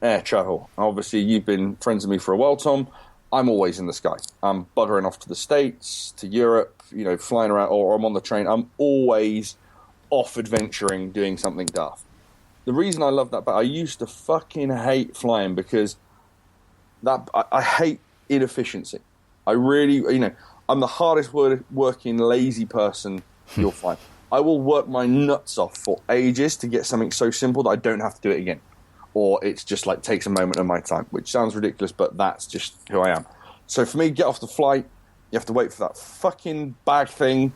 Speaker 2: air travel. Obviously, you've been friends with me for a while, Tom. I'm always in the sky. I'm buggering off to the States, to Europe, flying around, or I'm on the train. I'm always off adventuring, doing something daft. The reason I love that, but I used to fucking hate flying because I hate inefficiency. I really, I'm the hardest working lazy person you'll find. I will work my nuts off for ages to get something so simple that I don't have to do it again. Or it's just like takes a moment of my time, which sounds ridiculous, but that's just who I am. So for me, get off the flight, you have to wait for that fucking bag thing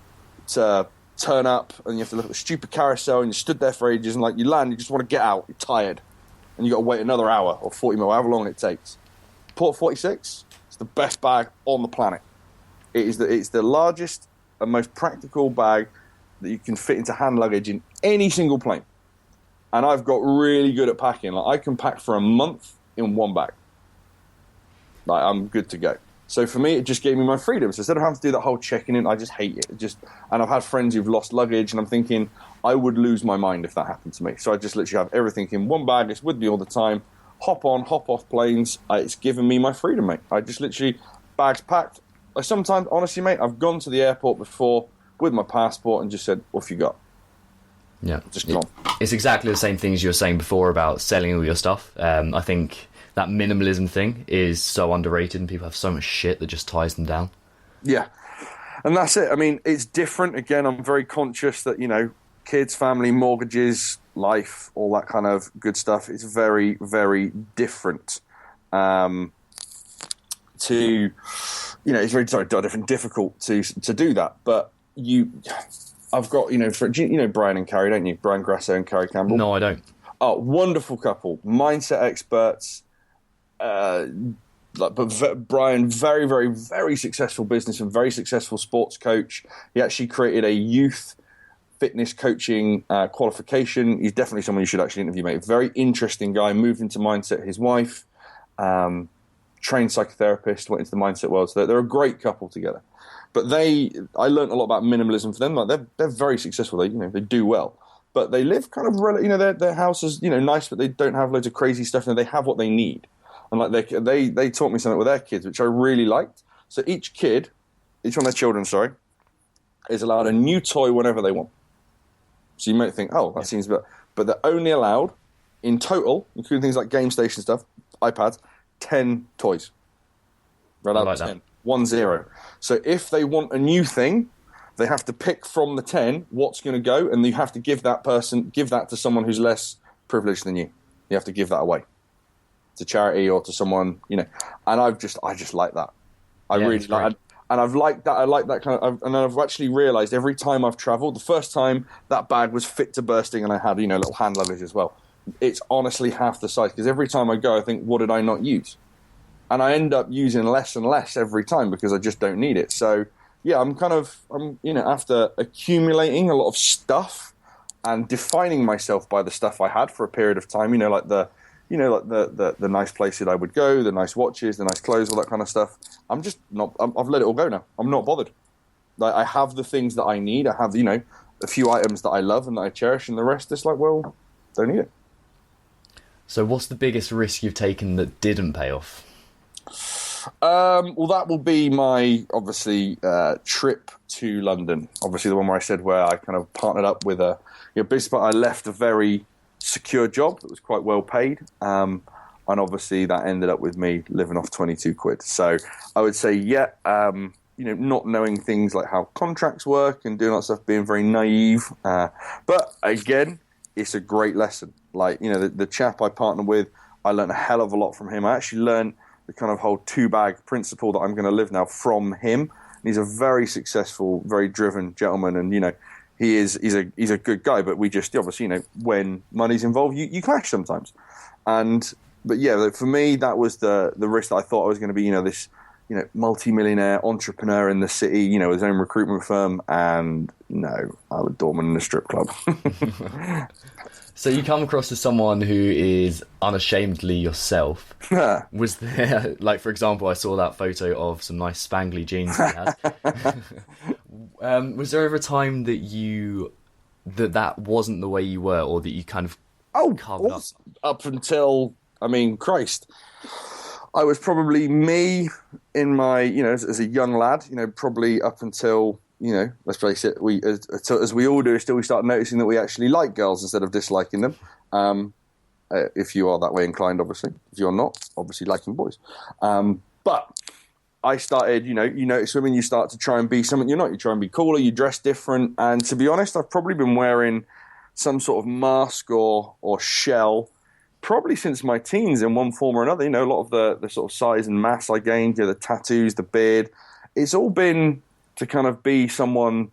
Speaker 2: to turn up, and you have to look at the stupid carousel, and you stood there for ages, and like you land, you just want to get out, you're tired, and you got to wait another hour or 40 minutes, however long it takes. Port 46 is the best bag on the planet. It's the largest and most practical bag that you can fit into hand luggage in any single plane. And I've got really good at packing. Like I can pack for a month in one bag. Like I'm good to go. So for me, it just gave me my freedom. So instead of having to do that whole checking in, I just hate it. And I've had friends who've lost luggage, and I'm thinking I would lose my mind if that happened to me. So I just literally have everything in one bag. It's with me all the time. Hop on, hop off planes. It's given me my freedom, mate. I just literally bags packed. I sometimes, honestly, mate, I've gone to the airport before with my passport and just said, "What have you got?"
Speaker 1: Yeah,
Speaker 2: just gone.
Speaker 1: It's exactly the same thing as you were saying before about selling all your stuff. I think that minimalism thing is so underrated, and people have so much shit that just ties them down.
Speaker 2: Yeah, and that's it. I mean, it's different. Again, I'm very conscious that, kids, family, mortgages, life, all that kind of good stuff. It's very, very different it's very difficult to do that. But I've got, Brian and Carrie, don't you? Brian Grasso and Carrie Campbell.
Speaker 1: No, I don't.
Speaker 2: Oh, wonderful couple, mindset experts. But Brian, very, very, very successful business and very successful sports coach. He actually created a youth fitness coaching qualification. He's definitely someone you should actually interview, mate. Very interesting guy. Moved into mindset. His wife, trained psychotherapist, went into the mindset world. So they're a great couple together. But I learned a lot about minimalism for them. Like they're very successful. They do well, but they live kind of their house is nice, but they don't have loads of crazy stuff. They have what they need, and like they taught me something with their kids, which I really liked. So each one of their children, is allowed a new toy whenever they want. So you might think, oh, that seems better, but they're only allowed in total, including things like game station stuff, iPads, 10 toys. Right out of 10. 10. So if they want a new thing, they have to pick from the 10 what's going to go, and you have to give that to someone who's less privileged than you. You have to give that away to charity or to someone, And I just like that. I really like, and I've liked that. I like that kind of. And I've actually realised every time I've travelled, the first time that bag was fit to bursting, and I had little hand luggage as well. It's honestly half the size, because every time I go, I think, what did I not use? And I end up using less and less every time because I just don't need it. So yeah, I'm after accumulating a lot of stuff and defining myself by the stuff I had for a period of time. Like the nice places I would go, the nice watches, the nice clothes, all that kind of stuff. I'm just not. I've let it all go now. I'm not bothered. Like I have the things that I need. I have a few items that I love and that I cherish, and the rest is like, well, don't need it.
Speaker 1: So what's the biggest risk you've taken that didn't pay off?
Speaker 2: Well, that will be my, obviously, trip to London. Obviously, the one where I said where I kind of partnered up with a business partner. I left a very secure job that was quite well paid. And obviously, that ended up with me living off 22 quid. So I would say, not knowing things like how contracts work and doing that stuff, being very naive. But again, it's a great lesson. Like, the chap I partnered with, I learned a hell of a lot from him. I actually learned the kind of whole two-bag principle that I'm going to live now from him. And he's a very successful, very driven gentleman, and he's a good guy. But we just obviously when money's involved, you clash sometimes. And but yeah, for me, that was the risk that I thought I was going to be, this, multi-millionaire entrepreneur in the city, with his own recruitment firm. And no, I was doorman in a strip club.
Speaker 1: So you come across as someone who is unashamedly yourself. Was there, like, for example, I saw that photo of some nice spangly jeans he had. Was there ever a time that that wasn't the way you were, or that you kind of covered
Speaker 2: up until, Christ, I was probably me in my, as a young lad, probably up until, let's face it, as we all do, still we start noticing that we actually like girls instead of disliking them. If you are that way inclined, obviously. If you're not, obviously liking boys. But I started, you notice women, you start to try and be something you're not. You try and be cooler, you dress different. And to be honest, I've probably been wearing some sort of mask or shell probably since my teens in one form or another. A lot of the sort of size and mass I gained, the tattoos, the beard. It's all been to kind of be someone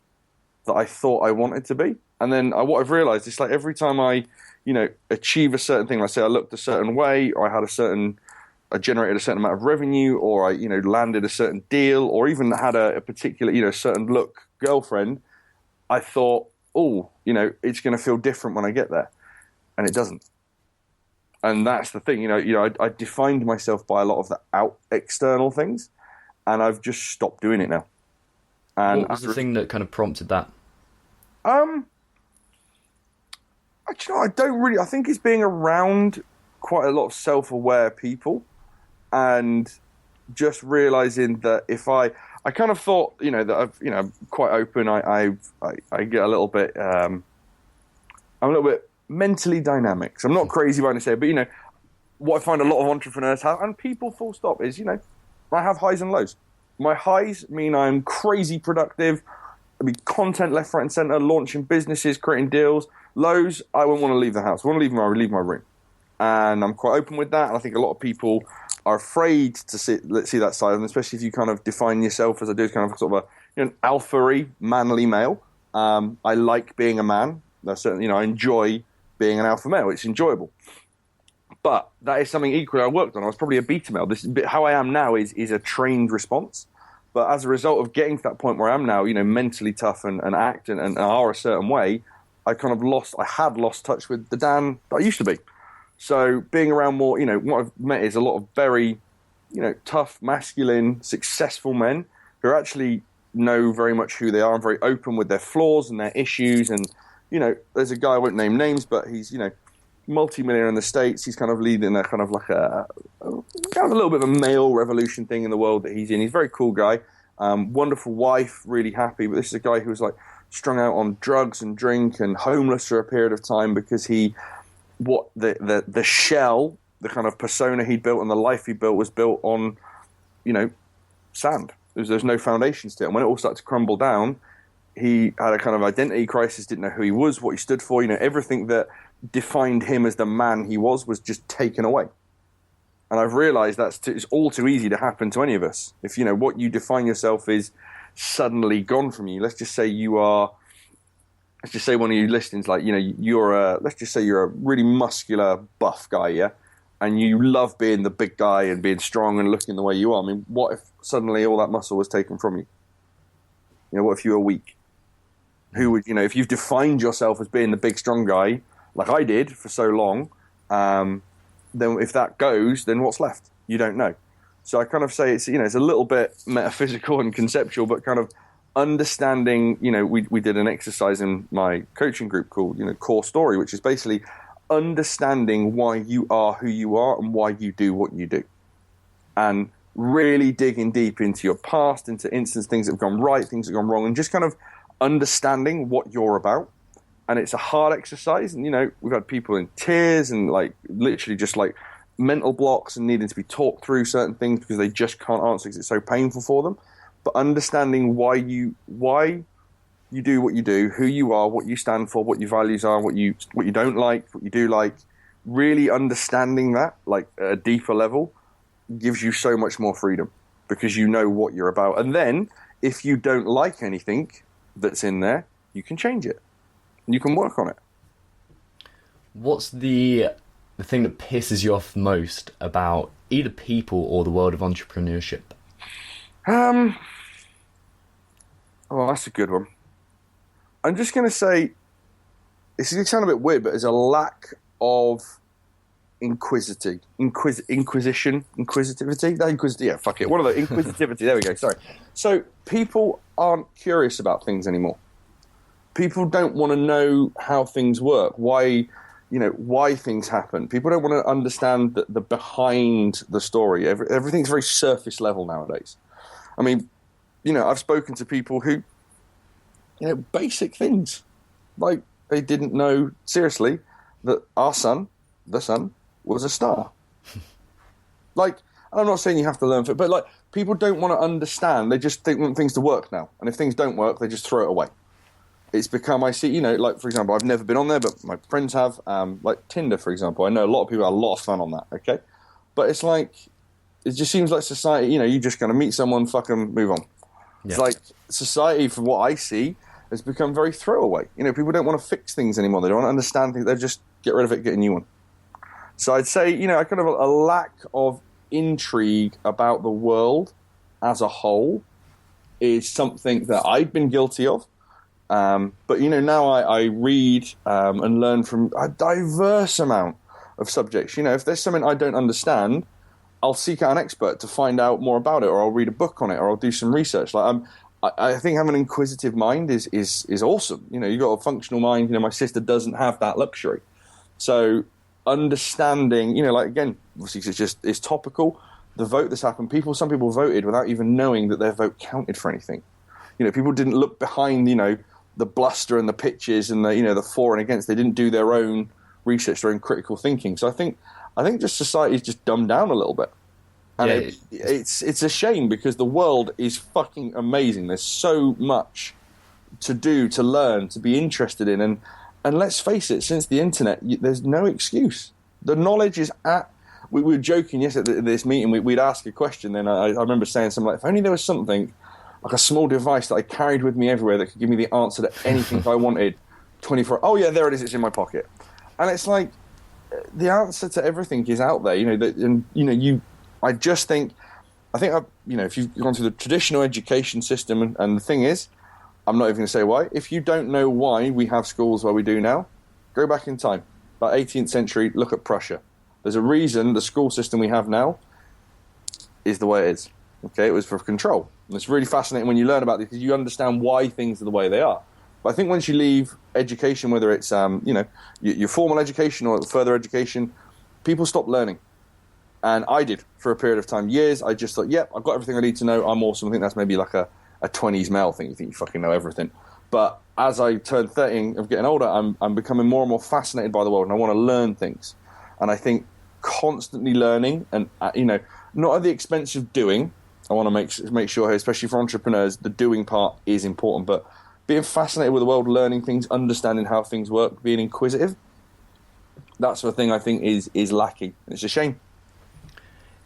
Speaker 2: that I thought I wanted to be. And then what I've realized is like every time I, achieve a certain thing, like say I looked a certain way, or I generated a certain amount of revenue, or I, landed a certain deal, or even had a particular, certain look girlfriend, I thought, it's going to feel different when I get there. And it doesn't. And that's the thing, I defined myself by a lot of the external things, and I've just stopped doing it now. And
Speaker 1: what was the thing that kind of prompted that?
Speaker 2: I don't really. I think it's being around quite a lot of self-aware people, and just realizing that if I kind of thought, that I'm quite open. I get a little bit. I'm a little bit mentally dynamic. So I'm not crazy about to say, but what I find a lot of entrepreneurs have, and people full stop, is I have highs and lows. My highs mean I'm crazy productive. I mean, content left, right, and center, launching businesses, creating deals. Lows, I won't want to leave the house. I want to leave my room. And I'm quite open with that. And I think a lot of people are afraid to see that side of them, especially if you kind of define yourself, as I do, kind of sort of an alpha-y, manly male. I like being a man. Certainly, I enjoy being an alpha male. It's enjoyable. But that is something equally I worked on. I was probably a beta male. How I am now is a trained response. But as a result of getting to that point where I am now, mentally tough and act and are a certain way, I had lost touch with the Dan that I used to be. So being around more, what I've met is a lot of very, tough, masculine, successful men who actually know very much who they are and very open with their flaws and their issues. And, there's a guy, I won't name names, but he's, multi-millionaire in the States. He's kind of leading a kind of like a little bit of a male revolution thing in the world that he's in. He's a very cool guy, wonderful wife, really happy. But this is a guy who was like strung out on drugs and drink and homeless for a period of time because the shell, the kind of persona he built and the life he built was built on, sand. There's no foundations to it. And when it all started to crumble down, he had a kind of identity crisis, didn't know who he was, what he stood for. Everything that defined him as the man he was just taken away. And I've realized it's all too easy to happen to any of us. If, what you define yourself is suddenly gone from you. Let's just say one of you listening's like, let's just say you're a really muscular, buff guy, yeah? And you love being the big guy and being strong and looking the way you are. I mean, what if suddenly all that muscle was taken from you? What if you were weak? Who would, if you've defined yourself as being the big, strong guy, like I did for so long, then if that goes, then what's left? You don't know. So I kind of say it's a little bit metaphysical and conceptual, but kind of understanding. We did an exercise in my coaching group called Core Story, which is basically understanding why you are who you are and why you do what you do, and really digging deep into your past, into instances, things that have gone right, things that have gone wrong, and just kind of understanding what you're about. And it's a hard exercise. And, we've had people in tears and like literally just like mental blocks and needing to be talked through certain things because they just can't answer because it's so painful for them. But understanding why you do what you do, who you are, what you stand for, what your values are, what you don't like, what you do like, really understanding that like at a deeper level gives you so much more freedom because you know what you're about. And then if you don't like anything that's in there, you can change it. You can work on it.
Speaker 1: What's the the thing that pisses you off most about either people or the world of entrepreneurship?
Speaker 2: Oh, that's a good one. I'm just going to say, this is going to sound a bit weird, but there's a lack of inquisitivity. Yeah, fuck it. One of the inquisitivity. There we go. Sorry. So people aren't curious about things anymore. People don't want to know how things work, why things happen. People don't want to understand the behind the story. Everything's very surface level nowadays. I mean, I've spoken to people who, basic things, like they didn't know, seriously, that the sun, was a star. Like, and I'm not saying you have to learn for it, but like, people don't want to understand. They just want things to work now. And if things don't work, they just throw it away. It's become, I see, like, for example, I've never been on there, but my friends have, like Tinder, for example. I know a lot of people have a lot of fun on that, okay? But it's like, it just seems like society, you're just going to meet someone, fucking move on. Yeah. It's like society, from what I see, has become very throwaway. People don't want to fix things anymore. They don't want to understand things. They just get rid of it, get a new one. So I'd say, kind of a lack of intrigue about the world as a whole is something that I've been guilty of. But, now I read and learn from a diverse amount of subjects. If there's something I don't understand, I'll seek out an expert to find out more about it, or I'll read a book on it, or I'll do some research. Like I think having an inquisitive mind is awesome. You've got a functional mind. My sister doesn't have that luxury. So understanding, like, again, obviously it's topical. The vote that's happened, some people voted without even knowing that their vote counted for anything. People didn't look behind, the bluster and the pitches and the for and against. They didn't do their own research, their own critical thinking. So I think just society's just dumbed down a little bit. And it's a shame, because the world is fucking amazing. There's so much to do, to learn, to be interested in. And let's face it, since the internet, there's no excuse. The knowledge is we were joking yesterday at this meeting. We'd ask a question, then I remember saying something like, if only there was something, like a small device that I carried with me everywhere that could give me the answer to anything I wanted 24. Oh, yeah, there it is. It's in my pocket. And it's like, the answer to everything is out there. I think, if you've gone through the traditional education system, and the thing is, I'm not even going to say why. If you don't know why we have schools where we do now, go back in time. About 18th century, look at Prussia. There's a reason the school system we have now is the way it is. Okay, it was for control. And it's really fascinating when you learn about this, because you understand why things are the way they are. But I think once you leave education, whether it's your formal education or further education, people stop learning. And I did for a period of time, years. I just thought, I've got everything I need to know. I'm awesome. I think that's maybe like a 20s male thing. You think you fucking know everything. But as I turned 30 and I'm getting older, I'm becoming more and more fascinated by the world, and I want to learn things. And I think constantly learning, and not at the expense of doing. I want to make sure, especially for entrepreneurs, the doing part is important. But being fascinated with the world, learning things, understanding how things work, being inquisitive, that's the thing I think is lacking. It's a shame.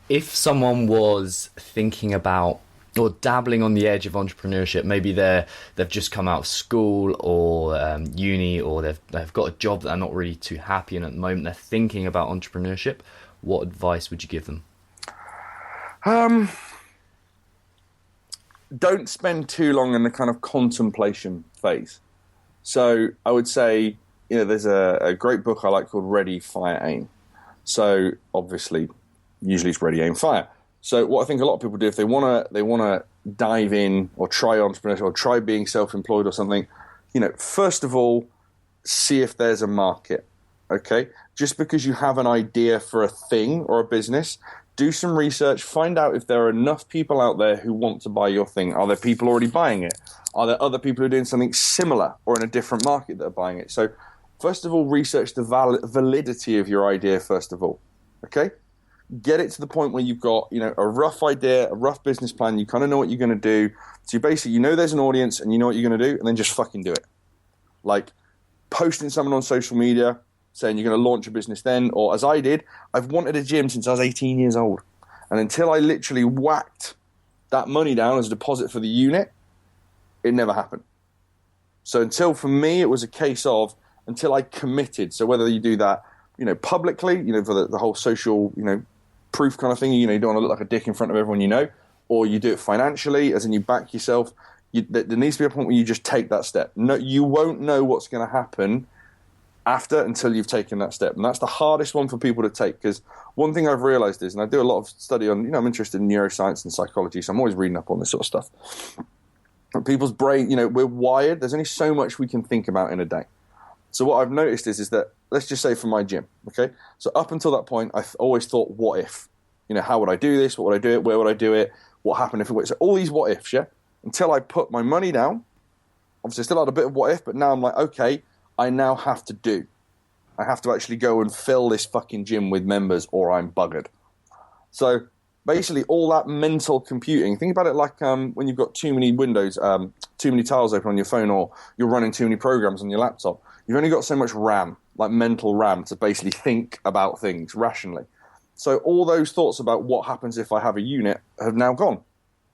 Speaker 1: If someone was thinking about or dabbling on the edge of entrepreneurship, maybe they've just come out of school or uni, or they've got a job that they're not really too happy in at the moment, they're thinking about entrepreneurship, what advice would you give them?
Speaker 2: Don't spend too long in the kind of contemplation phase. So I would say, there's a great book I like called Ready, Fire, Aim. So obviously, usually it's ready, aim, fire. So what I think a lot of people do, if they want to dive in or try entrepreneurship or try being self-employed or something, first of all, see if there's a market. Okay, just because you have an idea for a thing or a business, do some research, find out if there are enough people out there who want to buy your thing. Are there people already buying it? Are there other people who are doing something similar or in a different market that are buying it? So first of all, research the validity of your idea first of all. Okay? Get it to the point where you've got, a rough idea, a rough business plan. You kind of know what you're going to do. So you basically, there's an audience and you know what you're going to do, and then just fucking do it. Like posting someone on social media saying you're going to launch a business then, or as I did, I've wanted a gym since I was 18 years old. And until I literally whacked that money down as a deposit for the unit, it never happened. So for me, it was a case of until I committed. So whether you do that publicly, for the whole social, proof kind of thing. You don't want to look like a dick in front of everyone or you do it financially, as in you back yourself. There needs to be a point where you just take that step. No, you won't know what's going to happen after until you've taken that step. And that's the hardest one for people to take, because one thing I've realized is, and I do a lot of study on, I'm interested in neuroscience and psychology, so I'm always reading up on this sort of stuff. People's brain, we're wired. There's only so much we can think about in a day. So what I've noticed is that, let's just say for my gym, okay? So up until that point, I've always thought, what if? How would I do this? What would I do it? Where would I do it? What happened if it worked? So all these what ifs, yeah? Until I put my money down. Obviously, I still had a bit of what if, but now I'm like, okay, I now have to do. I have to actually go and fill this fucking gym with members or I'm buggered. So basically all that mental computing, think about it like when you've got too many windows, too many tiles open on your phone, or you're running too many programs on your laptop. You've only got so much RAM, like mental RAM, to basically think about things rationally. So all those thoughts about what happens if I have a unit have now gone.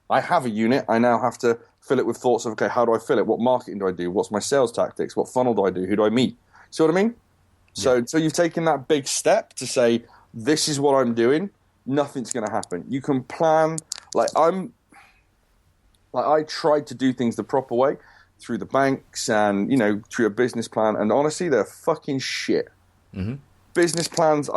Speaker 2: I have a unit. I now have to fill it with thoughts of, okay, how do I fill it? What marketing do I do? What's my sales tactics? What funnel do I do? Who do I meet? See what I mean? Yeah. So you've taken that big step to say, this is what I'm doing. Nothing's going to happen. You can plan. I tried to do things the proper way through the banks and, through a business plan. And honestly, they're fucking shit. Mm-hmm. Business plans,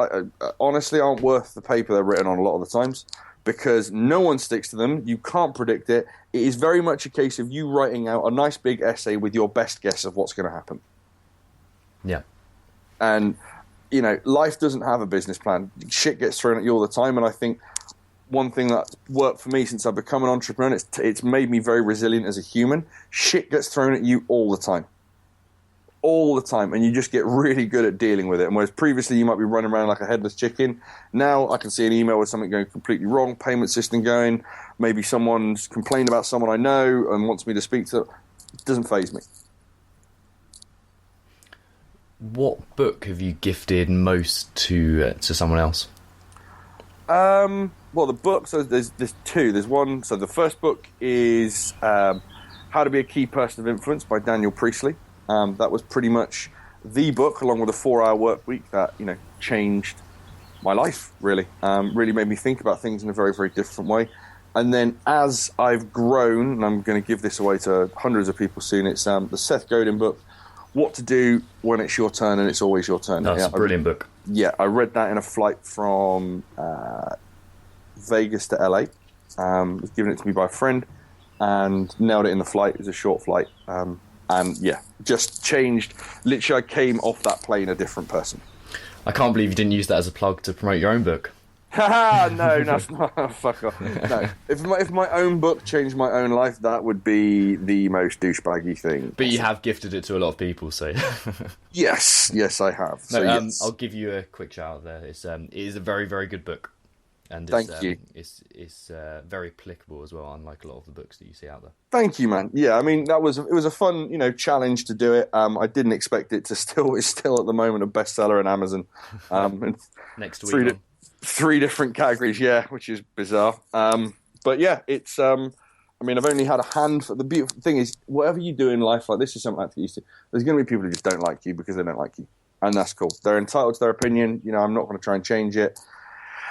Speaker 2: honestly, aren't worth the paper they're written on a lot of the times, because no one sticks to them. You can't predict it. It is very much a case of you writing out a nice big essay with your best guess of what's going to happen.
Speaker 1: Yeah.
Speaker 2: And, life doesn't have a business plan. Shit gets thrown at you all the time. And I think one thing that worked for me since I've become an entrepreneur, it's made me very resilient as a human. Shit gets thrown at you all the time. All the time, and you just get really good at dealing with it. And whereas previously you might be running around like a headless chicken, now I can see an email with something going completely wrong, payment system going, maybe someone's complained about someone I know and wants me to speak to. It doesn't faze me.
Speaker 1: What book have you gifted most to someone else?
Speaker 2: Well, the book, so there's two. There's one, so the first book is How to Be a Key Person of Influence by Daniel Priestley. That was pretty much the book, along with a 4-hour work week, that changed my life, really. Really made me think about things in a very, very different way. And then as I've grown, and I'm going to give this away to hundreds of people soon, it's the Seth Godin book, What to Do When It's Your Turn and It's Always Your Turn.
Speaker 1: That's a brilliant book.
Speaker 2: Yeah, I read that in a flight from Vegas to LA. It was given it to me by a friend and nailed it in the flight. It was a short flight. And yeah, just changed. Literally, I came off that plane a different person.
Speaker 1: I can't believe you didn't use that as a plug to promote your own book.
Speaker 2: No, that's not. Fuck off. No, if my own book changed my own life, that would be the most douchebaggy thing.
Speaker 1: But you have gifted it to a lot of people, so.
Speaker 2: Yes, I have.
Speaker 1: No,
Speaker 2: so, yes.
Speaker 1: I'll give you a quick shout out there. It is a very, very good book. And
Speaker 2: Thank you.
Speaker 1: It's very applicable as well, unlike a lot of the books that you see out there.
Speaker 2: Thank you, man. Yeah, I mean, it was a fun, challenge to do it. I didn't expect it to it's still at the moment a bestseller on Amazon.
Speaker 1: Next week.
Speaker 2: Three different categories, yeah, which is bizarre. But yeah, it's. I've only had a handful. The beautiful thing is, whatever you do in life, like this is something I have to get used to. There's going to be people who just don't like you because they don't like you, and that's cool. They're entitled to their opinion. I'm not going to try and change it.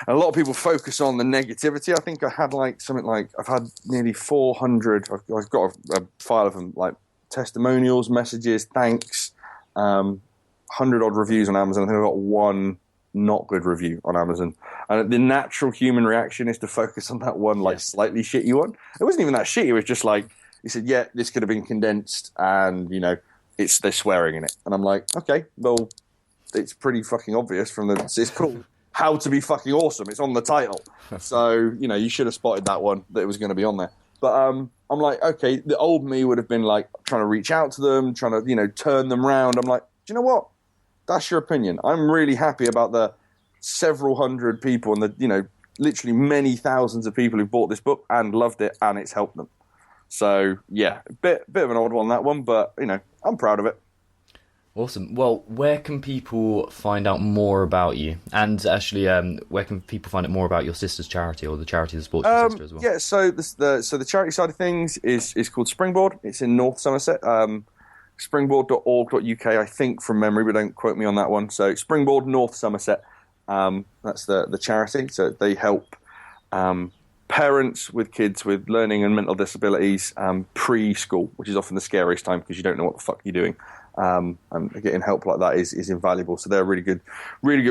Speaker 2: And a lot of people focus on the negativity. I think I had I've had nearly 400. I've got a file of them, like testimonials, messages, thanks, 100 odd reviews on Amazon. I think I've got one not good review on Amazon. And the natural human reaction is to focus on that one, slightly shitty one. It wasn't even that shitty. It was just like, he said, yeah, this could have been condensed and, they're swearing in it. And I'm like, okay, well, it's pretty fucking obvious from it's called How to Be Fucking Awesome. It's on the title. So, you should have spotted that one, that it was going to be on there. But I'm like, okay, the old me would have been like trying to reach out to them, trying to, turn them round. I'm like, do you know what? That's your opinion. I'm really happy about the several hundred people and the, literally many thousands of people who bought this book and loved it and it's helped them. So, yeah, a bit of an odd one, that one, but, I'm proud of it.
Speaker 1: Awesome. Well, where can people find out more about you? And actually, where can people find out more about your sister's charity or the charity that supports your sister as well?
Speaker 2: Yeah, so the charity side of things is called Springboard. It's in North Somerset. springboard.org.uk, I think, from memory, but don't quote me on that one. So Springboard North Somerset, that's the charity. So they help parents with kids with learning and mental disabilities preschool, which is often the scariest time because you don't know what the fuck you're doing. And getting help like that is invaluable. So they're really good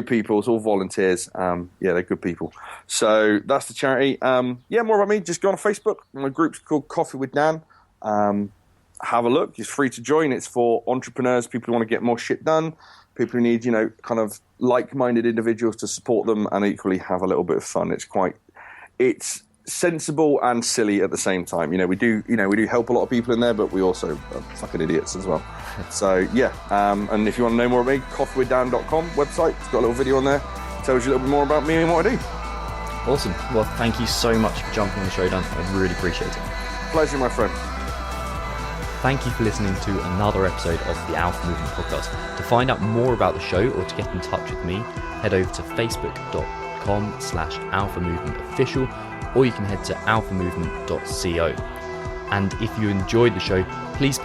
Speaker 2: people. It's all volunteers. They're good people. So that's the charity. More about me. Just go on Facebook. My group's called Coffee with Dan. Have a look. It's free to join. It's for entrepreneurs, people who want to get more shit done, people who need, kind of like-minded individuals to support them and equally have a little bit of fun. It's sensible and silly at the same time. We do help a lot of people in there, but we also are fucking idiots as well. So and if you want to know more about me, coffeewithdan.com website. It's got a little video on there. Tells you a little bit more about me and what I do.
Speaker 1: Awesome. Well, thank you so much for jumping on the show, Dan. I really appreciate it.
Speaker 2: Pleasure, my friend.
Speaker 1: Thank you for listening to another episode of the Alpha Movement Podcast. To find out more about the show or to get in touch with me, head over to facebook.com/Alpha Movement Official, or you can head to alphamovement.co. And if you enjoyed the show, please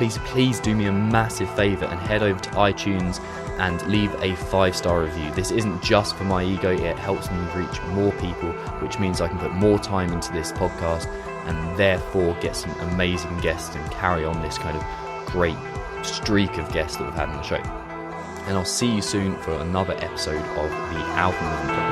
Speaker 1: do me a massive favour and head over to iTunes and leave a 5-star review. This isn't just for my ego, it helps me reach more people, which means I can put more time into this podcast and therefore get some amazing guests and carry on this kind of great streak of guests that we've had on the show. And I'll see you soon for another episode of the Alpha Movement Podcast.